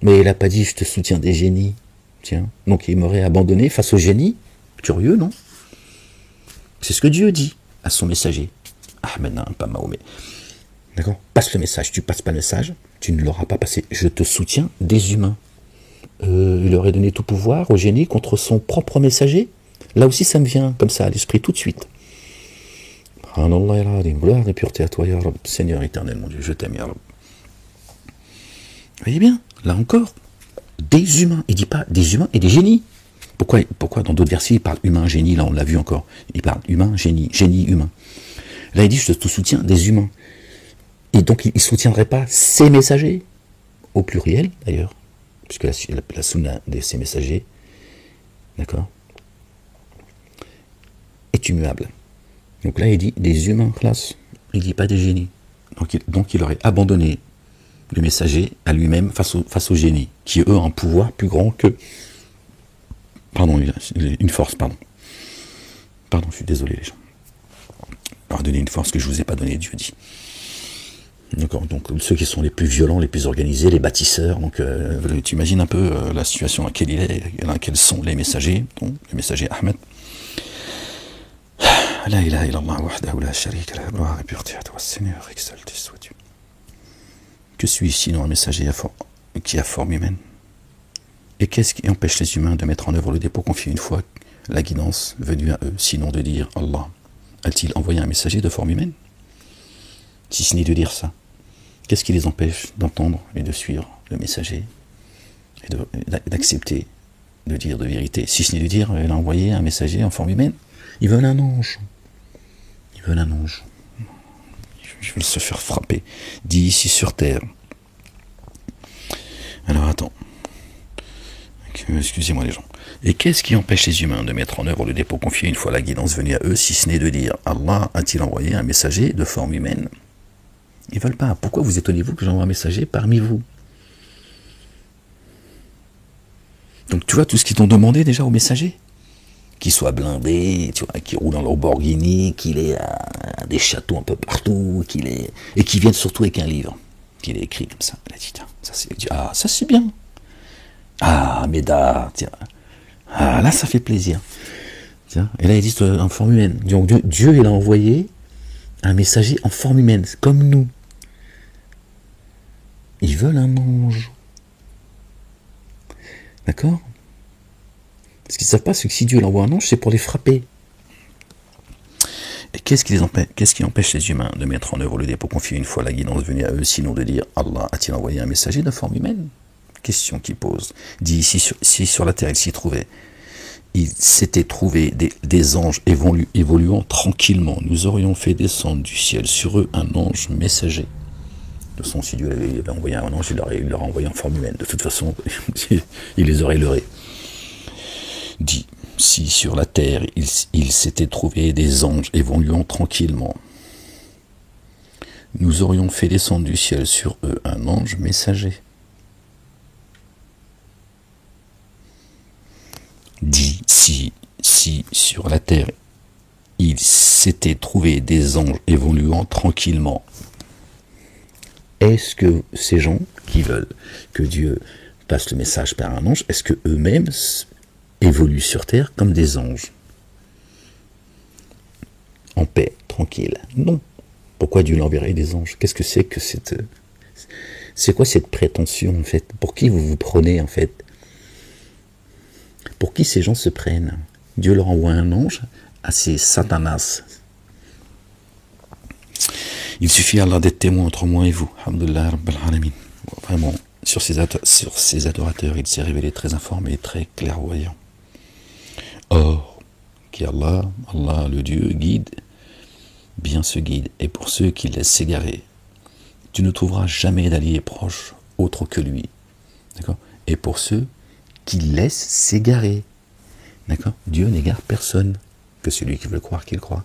Mais il n'a pas dit, je te soutiens des génies. Tiens, donc il m'aurait abandonné face aux génies. Curieux, non? C'est ce que Dieu dit à son messager. Ah, maintenant, pas Mahomet. D'accord? Passe le message. Tu passes pas le message, tu ne l'auras pas passé. Je te soutiens des humains. Il aurait donné tout pouvoir au génie contre son propre messager. Là aussi, ça me vient comme ça à l'esprit tout de suite. Gloire et pureté à toi, ya Rab. Seigneur éternel, mon Dieu, je t'aime, ya Rab. Vous voyez bien, là encore, des humains. Il ne dit pas des humains et des génies. Pourquoi dans d'autres versets, il parle humain, génie, là on l'a vu encore. Il parle humain, génie, humain. Là, il dit, je te soutiens des humains. Et donc, il ne soutiendrait pas ces messagers, au pluriel, d'ailleurs, puisque la sunna de ces messagers, d'accord, est immuable. Donc là, il dit des humains, classe. Il ne dit pas des génies. Donc il aurait abandonné le messager à lui-même face au génie, qui eux ont un pouvoir plus grand que... Pardon, une force, pardon. Pardon, je suis désolé les gens. Il leur a donné une force que je ne vous ai pas donnée, Dieu dit. D'accord, donc ceux qui sont les plus violents, les plus organisés, les bâtisseurs, donc tu imagines un peu la situation dans laquelle il est, quels sont les messagers, donc le messager Ahmed. La ilaha illallah wahdahu la sharika lahu, gloire et pureté à toi, Seigneur, exalté sois-tu. Que suis-je sinon un messager qui a forme humaine? Et qu'est-ce qui empêche les humains de mettre en œuvre le dépôt confié une fois la guidance venue à eux, sinon de dire Allah a-t-il envoyé un messager de forme humaine? Si ce n'est de dire ça, qu'est-ce qui les empêche d'entendre et de suivre le messager et d'accepter de dire de vérité? Si ce n'est de dire il a envoyé un messager en forme humaine, ils veulent un ange. Ils veulent un ange. Ils veulent se faire frapper. Dit ici sur terre. Alors attends. Excusez-moi les gens. Et qu'est-ce qui empêche les humains de mettre en œuvre le dépôt confié une fois la guidance venue à eux, si ce n'est de dire Allah a-t-il envoyé un messager de forme humaine? Ils ne veulent pas. Pourquoi vous étonnez-vous que j'envoie un messager parmi vous? Donc tu vois tout ce qu'ils t'ont demandé déjà aux messagers, qu'ils soient blindés, tu vois, qu'ils roulent en Lamborghini, qu'il ait des châteaux un peu partout, et qu'ils viennent surtout avec un livre, qu'il ait écrit comme ça. Il a dit, tiens, ça c'est bien. Ah, Médard, tiens. Ah, là, ça fait plaisir. Tiens. Et là, il dit en forme humaine. Donc, Dieu, il a envoyé un messager en forme humaine, comme nous. Ils veulent un ange. D'accord? Ce qu'ils ne savent pas, c'est que si Dieu l'envoie un ange, c'est pour les frapper. Et qu'est-ce qui empêche les humains de mettre en œuvre le dé pour confier une fois la guidance venue à eux, sinon de dire Allah a-t-il envoyé un messager de forme humaine? Question qui pose. Dit si sur la terre il s'était trouvé des anges évoluant tranquillement, nous aurions fait descendre du ciel sur eux un ange messager. De toute façon, si Dieu avait envoyé un ange, il l'aurait envoyé en forme humaine. De toute façon, il les aurait leurrés. Dit si sur la terre il s'était trouvé des anges évoluant tranquillement, nous aurions fait descendre du ciel sur eux un ange messager. Dit si sur la terre il s'était trouvé des anges évoluant tranquillement, est-ce que ces gens qui veulent que Dieu passe le message par un ange, est-ce que eux-mêmes évoluent sur terre comme des anges, en paix, tranquille? Non. Pourquoi Dieu l'enverrait des anges? Qu'est-ce que c'est que c'est quoi cette prétention en fait? Pour qui vous vous prenez en fait? Pour qui ces gens se prennent? Dieu leur envoie un ange à ces satanas. Il suffit Allah d'être témoin entre moi et vous. Alhamdulillah Rabbil Alamin. Vraiment, sur ces adorateurs, il s'est révélé très informé, très clairvoyant. Or, qui Allah le Dieu guide, bien se guide, et pour ceux qui laissent s'égarer, tu ne trouveras jamais d'allié proche autre que lui. D'accord? Et pour ceux qui laissent s'égarer, d'accord? Dieu n'égare personne, que celui qui veut croire qu'il croit,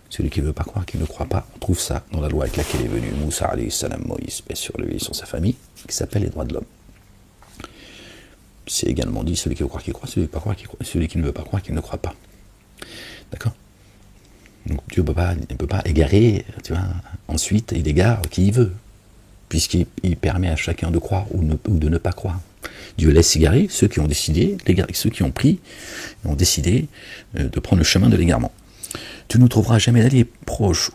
celui qui ne veut pas croire qu'il ne croit pas. On trouve ça dans la loi avec laquelle est venu Moussa alayhi salam, Moïse, paix sur lui et sur sa famille, qui s'appelle les droits de l'homme. C'est également dit celui qui veut croire qu'il croit, celui qui ne veut pas croire qu'il ne croit pas. D'accord? Donc Dieu ne peut pas égarer, tu vois. Ensuite, il égare qui il veut, puisqu'il permet à chacun de croire ou de ne pas croire. Dieu laisse égarer ceux qui ont décidé, ceux qui ont décidé de prendre le chemin de l'égarement. Tu ne trouveras jamais d'allié proche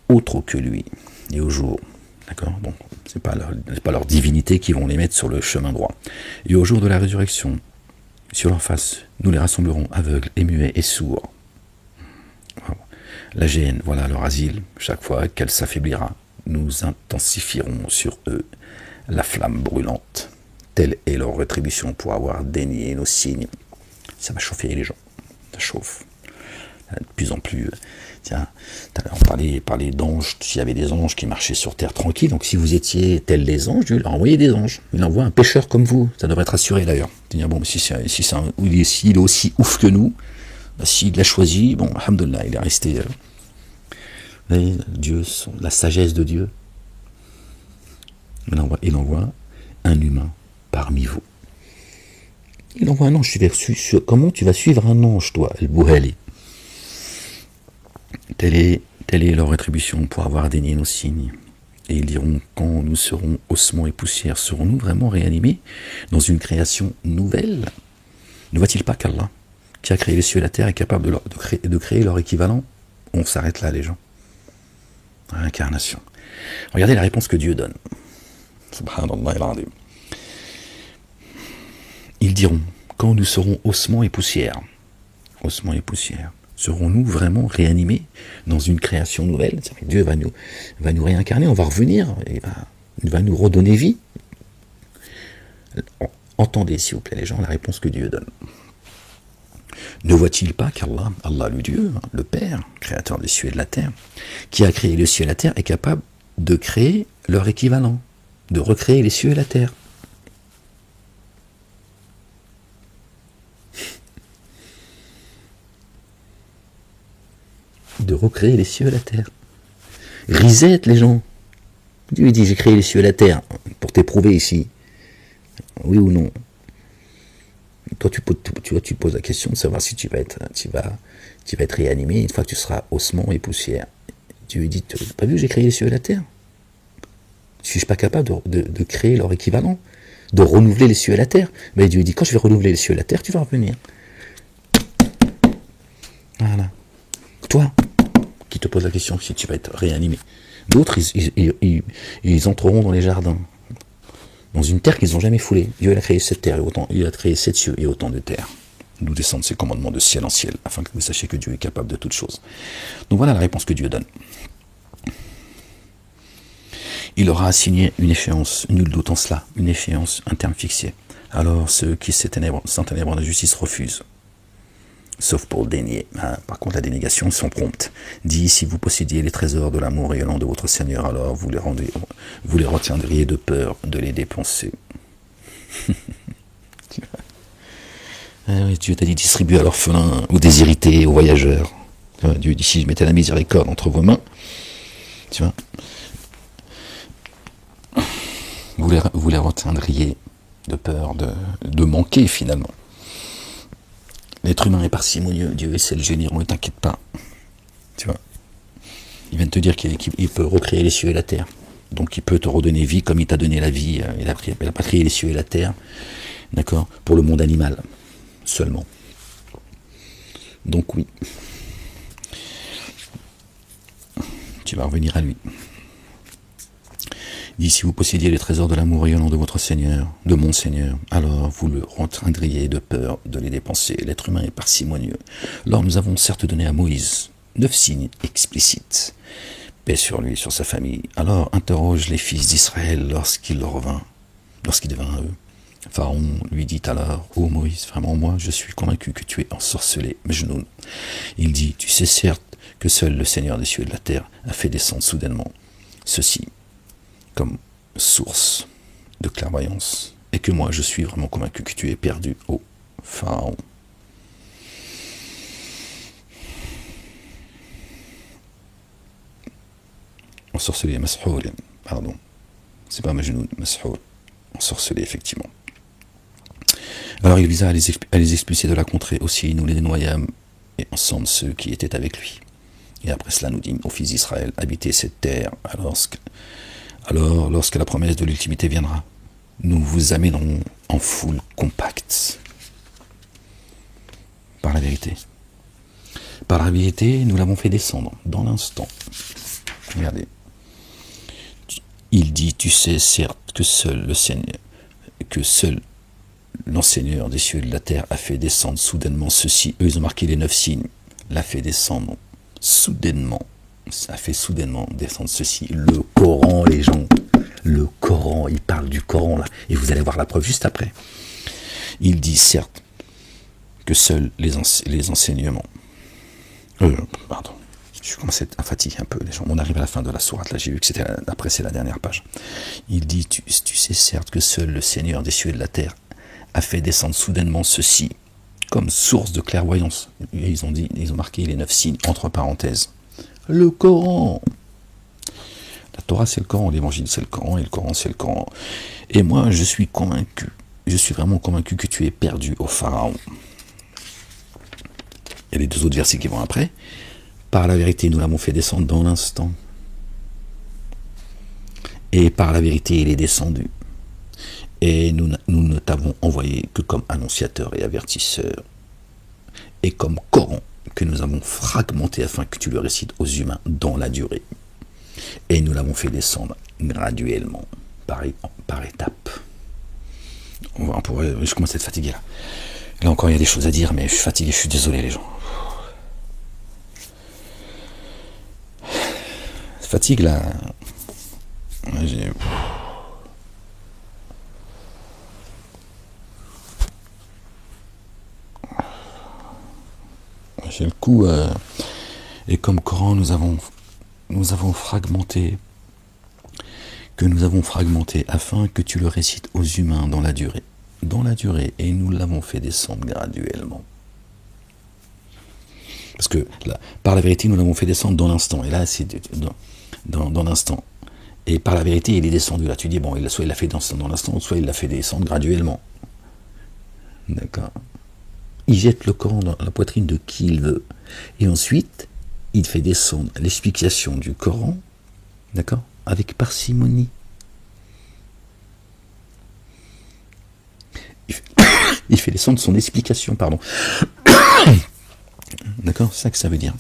autre que lui, et au jour. D'accord? Donc, ce n'est pas leur divinité qui vont les mettre sur le chemin droit. Et au jour de la résurrection, sur leur face, nous les rassemblerons aveugles et muets et sourds. La géhenne, voilà leur asile. Chaque fois qu'elle s'affaiblira, nous intensifierons sur eux la flamme brûlante. Telle est leur rétribution pour avoir dénié nos signes. Ça va chauffer les gens. Ça chauffe. De plus en plus. Tiens, on parlait d'anges. S'il y avait des anges qui marchaient sur terre tranquille, donc si vous étiez tels les anges, Dieu leur envoyait des anges. Il envoie un pécheur comme vous. Ça devrait être assuré d'ailleurs. Dire bon, s'il est aussi ouf que nous, s'il l'a choisi, bon, alhamdoulilah, il est resté. Vous voyez, Dieu, la sagesse de Dieu. Il envoie un humain parmi vous. Il envoie un ange. Comment tu vas suivre un ange, toi, El Bouhali? Telle est leur rétribution pour avoir dénié nos signes. Et ils diront, quand nous serons ossements et poussière, serons-nous vraiment réanimés dans une création nouvelle? Ne voit-il pas qu'Allah, qui a créé les cieux et la terre, est capable de créer leur équivalent? On s'arrête là, les gens. Réincarnation. Regardez la réponse que Dieu donne. Subhanallah al-Azim. Ils diront, quand nous serons ossements et poussière, serons-nous vraiment réanimés dans une création nouvelle? Dieu va nous réincarner, on va revenir, il va nous redonner vie. Entendez, s'il vous plaît, les gens, la réponse que Dieu donne. Ne voit-il pas qu'Allah, le Dieu, le Père, créateur des cieux et de la terre, qui a créé les cieux et la terre, est capable de créer leur équivalent, de recréer les cieux et la terre? De recréer les cieux et la terre. Risette, les gens. Dieu dit, j'ai créé les cieux et la terre pour t'éprouver ici. Oui ou non? Toi, tu poses la question de savoir si tu vas être réanimé une fois que tu seras ossement et poussière. Dieu dit, tu n'as pas vu que j'ai créé les cieux et la terre? Suis-je pas capable de créer leur équivalent, de renouveler les cieux et la terre? Mais Dieu dit, quand je vais renouveler les cieux et la terre, tu vas revenir. Voilà. Toi, qui te poses la question si tu vas être réanimé. D'autres, ils entreront dans les jardins, dans une terre qu'ils n'ont jamais foulée. Dieu a créé cette terre, il a créé 7 cieux et autant de terres. nous descendre ses commandements de ciel en ciel, afin que vous sachiez que Dieu est capable de toutes choses. Donc voilà la réponse que Dieu donne. Il aura assigné une échéance, nul doute en cela, une échéance, un terme fixé. Alors ceux qui s'enténèbrent de justice refusent, sauf pour dénier. Par contre, la dénégation, ils sont promptes. Dit, si vous possédiez les trésors de l'amour rayonnant de votre Seigneur, alors vous les retiendriez de peur de les dépenser. Dieu t'a dit, distribuez à l'orphelin, aux déshérités, aux voyageurs. Dieu dit, si je mettais la miséricorde entre vos mains, tu vois, vous les retiendriez de peur de manquer finalement. L'être humain est parcimonieux, Dieu essaie de le génir, ne t'inquiète pas. Tu vois, il vient de te dire qu'il peut recréer les cieux et la terre. Donc il peut te redonner vie comme il t'a donné la vie. Il n'a pas créé les cieux et la terre, d'accord, pour le monde animal seulement. Donc oui, tu vas revenir à lui. Il dit, si vous possédiez les trésors de l'amour rayonnant de votre Seigneur, de mon Seigneur, alors vous le retiendriez de peur de les dépenser. L'être humain est parcimonieux. Alors nous avons certes donné à Moïse 9 signes explicites. Paix sur lui, sur sa famille. Alors interroge les fils d'Israël lorsqu'il devint à eux. Pharaon lui dit alors, ô Moïse, vraiment moi je suis convaincu que tu es ensorcelé, Mejnoun. Il dit, tu sais certes que seul le Seigneur des cieux et de la terre a fait descendre soudainement ceci comme source de clairvoyance, et que moi je suis vraiment convaincu que tu es perdu, ô Pharaon. Ensorcelé, Mashoul, pardon, c'est pas Majnoun, Mashoul, ensorcelé effectivement. Alors il visa à les expulser de la contrée aussi, nous les dénoyâmes, et ensemble ceux qui étaient avec lui. Et après cela nous dîmes aux fils d'Israël, habitez cette terre, alors lorsque la promesse de l'ultimité viendra, nous vous amènerons en foule compacte. Par la vérité. Par la vérité, nous l'avons fait descendre dans l'instant. Regardez. Il dit, tu sais certes que seul l'enseigneur des cieux et de la terre a fait descendre soudainement ceci. Eux, ils ont marqué les 9 signes. L'a fait descendre soudainement. Ça a fait soudainement descendre ceci. Le Coran, les gens. Le Coran, il parle du Coran là. Et vous allez voir la preuve juste après. Il dit certes que seuls les enseignements. Pardon. Je commence à fatiguer un peu les gens. On arrive à la fin de la sourate. Là, j'ai vu que c'était après, c'est la dernière page. Il dit, tu sais certes que seul le Seigneur des cieux et de la terre a fait descendre soudainement ceci comme source de clairvoyance. Et ils ont marqué les 9 signes entre parenthèses. Le Coran. La Torah c'est le Coran, l'évangile c'est le Coran et le Coran c'est le Coran. Et moi je suis convaincu, je suis vraiment convaincu que tu es perdu au Pharaon. Il y a les 2 autres versets qui vont après. Par la vérité nous l'avons fait descendre dans l'instant. Et par la vérité il est descendu. Et nous ne t'avons envoyé que comme annonciateur et avertisseur. Et comme Coran que nous avons fragmenté afin que tu le récites aux humains dans la durée. Et nous l'avons fait descendre graduellement, par étapes. Je commence à être fatigué là. Là encore il y a des choses à dire, mais je suis fatigué, je suis désolé les gens. Fatigue là. J'ai le coup. Et comme Coran, nous avons fragmenté. Que nous avons fragmenté afin que tu le récites aux humains dans la durée. Dans la durée. Et nous l'avons fait descendre graduellement. Parce que là, par la vérité, nous l'avons fait descendre dans l'instant. Et là, c'est dans l'instant. Et par la vérité, il est descendu. Là, tu dis, bon, soit il l'a fait dans l'instant, soit il l'a fait descendre graduellement. D'accord. Il jette le Coran dans la poitrine de qui il veut. Et ensuite, il fait descendre l'explication du Coran, d'accord, avec parcimonie. Il fait descendre son explication, pardon. D'accord, c'est ça que ça veut dire.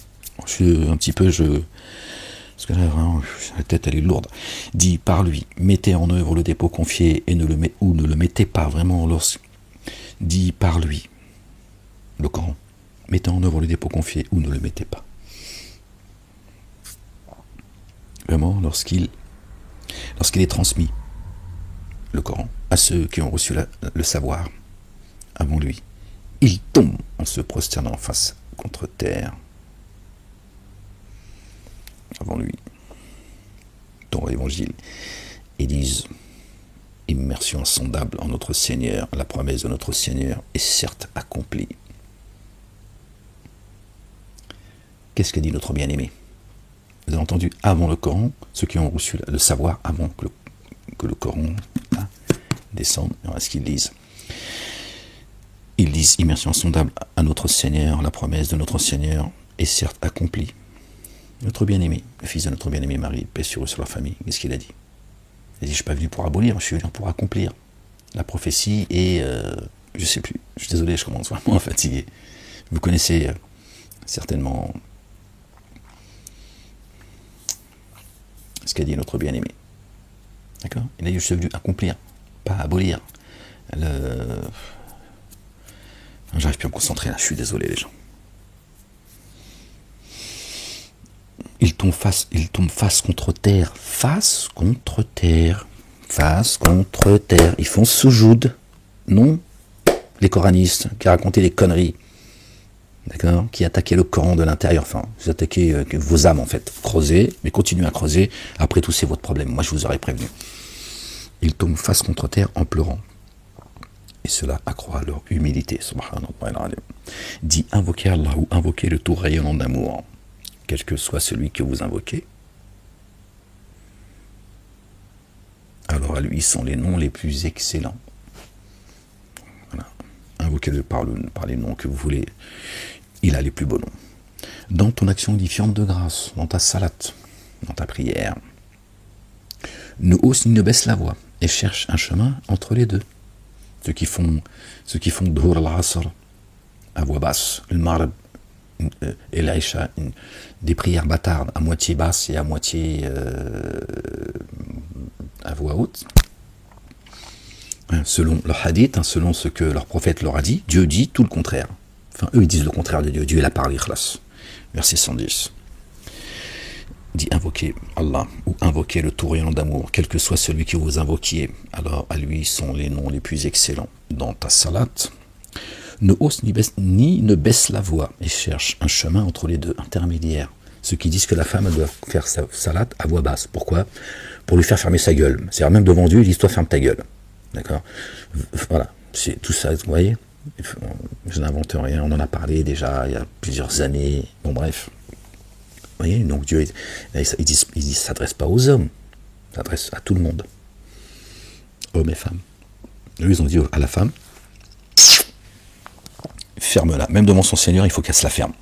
Je suis un petit peu, parce que là, vraiment, la tête, elle est lourde. Dit par lui, mettez en œuvre le dépôt confié et ne le mettez pas vraiment dit par lui. le Coran. Mettez en œuvre le dépôt confié ou ne le mettez pas. Vraiment, lorsqu'il est transmis, le Coran, à ceux qui ont reçu le savoir avant lui, ils tombent en se prosternant face contre terre avant lui, dans l'évangile, et disent: immersion insondable en notre Seigneur, la promesse de notre Seigneur est certes accomplie. Qu'est-ce que dit notre bien-aimé? Vous avez entendu, avant le Coran, ceux qui ont reçu le savoir avant que le Coran descende, ce qu'ils disent. Ils disent: immersion insondable à notre Seigneur, la promesse de notre Seigneur est certes accomplie. Notre bien-aimé, le fils de notre bien-aimé Marie, paix sur eux, sur leur famille, qu'est-ce qu'il a dit? Il a dit: je ne suis pas venu pour abolir, je suis venu pour accomplir la prophétie et je ne sais plus. Je suis désolé, je commence vraiment à fatiguer. Vous connaissez certainement ce qu'a dit notre bien-aimé. D'accord? Il a dit: je suis venu accomplir, pas abolir. J'arrive plus à me concentrer là, je suis désolé les gens. Ils tombent face contre terre, face contre terre, face contre terre. Ils font soujoud, non les coranistes qui racontaient des conneries, d'accord, qui attaquaient le Coran de l'intérieur. Enfin, vous attaquez vos âmes en fait. Creusez, mais continuez à creuser. Après tout, c'est votre problème. Moi, je vous aurais prévenu. Ils tombent face contre terre en pleurant. Et cela accroît leur humilité. Subhanallah. Dit: invoquez Allah ou invoquez le tout rayonnant d'amour, quel que soit celui que vous invoquez. Alors à lui sont les noms les plus excellents. Voilà. Invoquez-le par les noms que vous voulez. Il a les plus beaux noms. Dans ton action édifiante de grâce, dans ta salat, dans ta prière, ne hausse ni ne baisse la voix et cherche un chemin entre les deux. Ceux qui font Dhuhr al-Asr à voix basse, le Maghrib et l'Aïcha, des prières bâtardes à moitié basse et à moitié à voix haute, selon leur hadith, selon ce que leur prophète leur a dit. Dieu dit tout le contraire. Enfin, eux, ils disent le contraire de Dieu. Dieu, il a parlé, Ikhlas. Verset 110. Dit: invoquez Allah ou invoquez le tout rayonnant d'amour, quel que soit celui que vous invoquiez. Alors à lui sont les noms les plus excellents. Dans ta salat, ne hausse ni ne baisse la voix et cherche un chemin entre les deux, intermédiaires. Ceux qui disent que la femme doit faire sa salat à voix basse. Pourquoi? Pour lui faire fermer sa gueule. C'est-à-dire même devant Dieu, ils disent: toi ferme ta gueule. D'accord? Voilà, c'est tout ça, vous voyez? Je n'invente rien, on en a parlé déjà il y a plusieurs années. Bon bref. Vous voyez, donc Dieu, il s'adresse pas aux hommes, il s'adresse à tout le monde, hommes et femmes. Eux, ils ont dit à la femme: ferme-la. Même devant son Seigneur, il faut qu'elle se la ferme.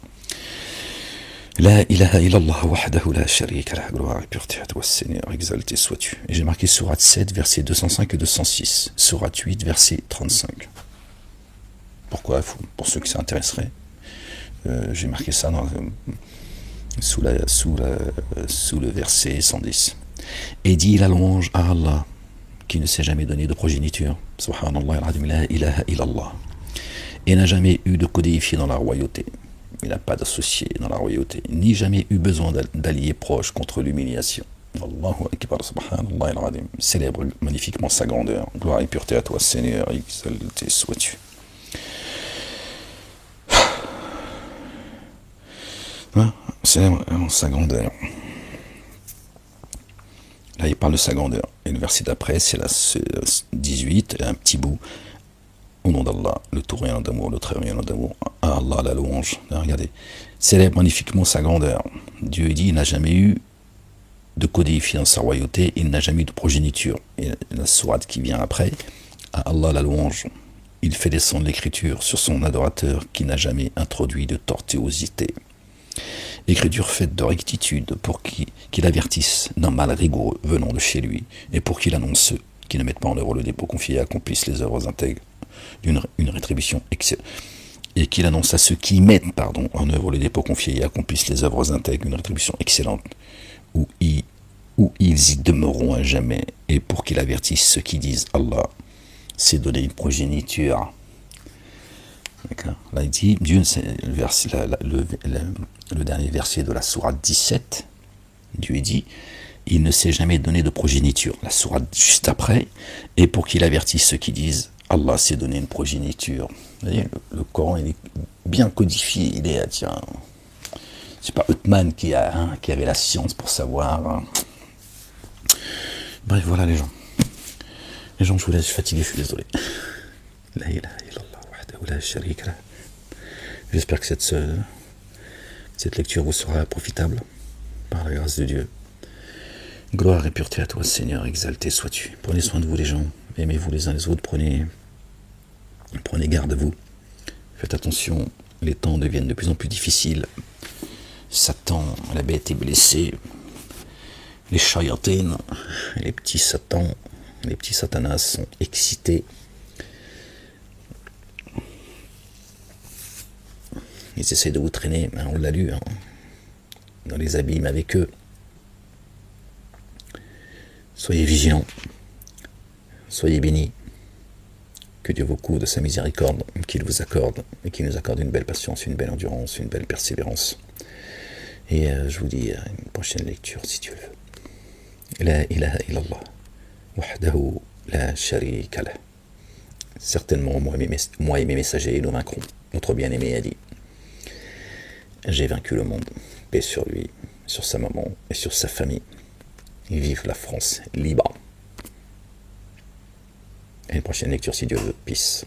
La ilaha illallah wahdahu la sharika lah, gloire et pureté à toi, Seigneur, exalté sois-tu. Et j'ai marqué sourate 7, versets 205 et 206, sourate 8, verset 35. Pourquoi? Pour ceux qui s'intéresseraient, j'ai marqué ça sous le verset 110. Et dit la louange à Allah, qui ne s'est jamais donné de progéniture, subhanallah al-azim, la ilaha illallah, et n'a jamais eu de codéifié dans la royauté. Il n'a pas d'associé dans la royauté, ni jamais eu besoin d'alliés proches contre l'humiliation. Allahu akbar, subhanallah al-azim. Célèbre magnifiquement sa grandeur. Gloire et pureté à toi, Seigneur, exalté sois-tu. Célèbre sa grandeur. Là, il parle de sa grandeur. Et le verset d'après, c'est la 18, un petit bout. Au nom d'Allah, le tout rayonnant d'amour, le très rayonnant d'amour, à Allah la louange. Là, regardez, célèbre magnifiquement sa grandeur. Dieu dit: il n'a jamais eu de codéifié dans sa royauté, il n'a jamais eu de progéniture. Et la sourate qui vient après, à Allah la louange. Il fait descendre l'écriture sur son adorateur qui n'a jamais introduit de tortuosité. Écriture faite de rectitude pour qu'il avertisse d'un mal rigoureux venant de chez lui, et pour qu'il annonce ceux qui ne mettent pas en œuvre le dépôt confié et accomplissent les œuvres intègres d'une rétribution excellente. Et qu'il annonce à ceux qui mettent en œuvre le dépôt confié et accomplissent les œuvres intègres une rétribution excellente, où ils y demeureront à jamais, et pour qu'il avertisse ceux qui disent Allah s'est donné une progéniture D'accord. Là, il dit, Dieu, c'est le dernier verset de la sourate 17, Dieu dit, il ne s'est jamais donné de progéniture. La sourate juste après, et pour qu'il avertisse ceux qui disent, Allah s'est donné une progéniture. Vous voyez, le Coran, il est bien codifié, il est, tiens, c'est pas Uthman qui avait la science pour savoir. Hein. Bref, voilà les gens. Les gens, je vous laisse, je suis fatigué, je suis désolé. La ilaha illallah wahdahu la sharika lah. J'espère que cette lecture vous sera profitable, par la grâce de Dieu. Gloire et pureté à toi, Seigneur, exalté sois-tu. Prenez soin de vous les gens, aimez-vous les uns les autres, prenez garde à vous. Faites attention, les temps deviennent de plus en plus difficiles. Satan, la bête est blessée. Les shayatines, les petits satans, les petits satanas sont excités. Ils essaient de vous traîner, on l'a lu, hein, dans les abîmes avec eux. Soyez vigilants, soyez bénis. Que Dieu vous couvre de sa miséricorde, qu'il vous accorde, et qu'il nous accorde une belle patience, une belle endurance, une belle persévérance. Et je vous dis à une prochaine lecture, si Dieu le veut. La ilaha illallah, wahdahu la sharika lah. Certainement, moi et mes messagers, nous vaincrons. Notre bien-aimé a dit, j'ai vaincu le monde, paix sur lui, sur sa maman et sur sa famille. Et vive la France libre. À une prochaine lecture si Dieu veut. Peace.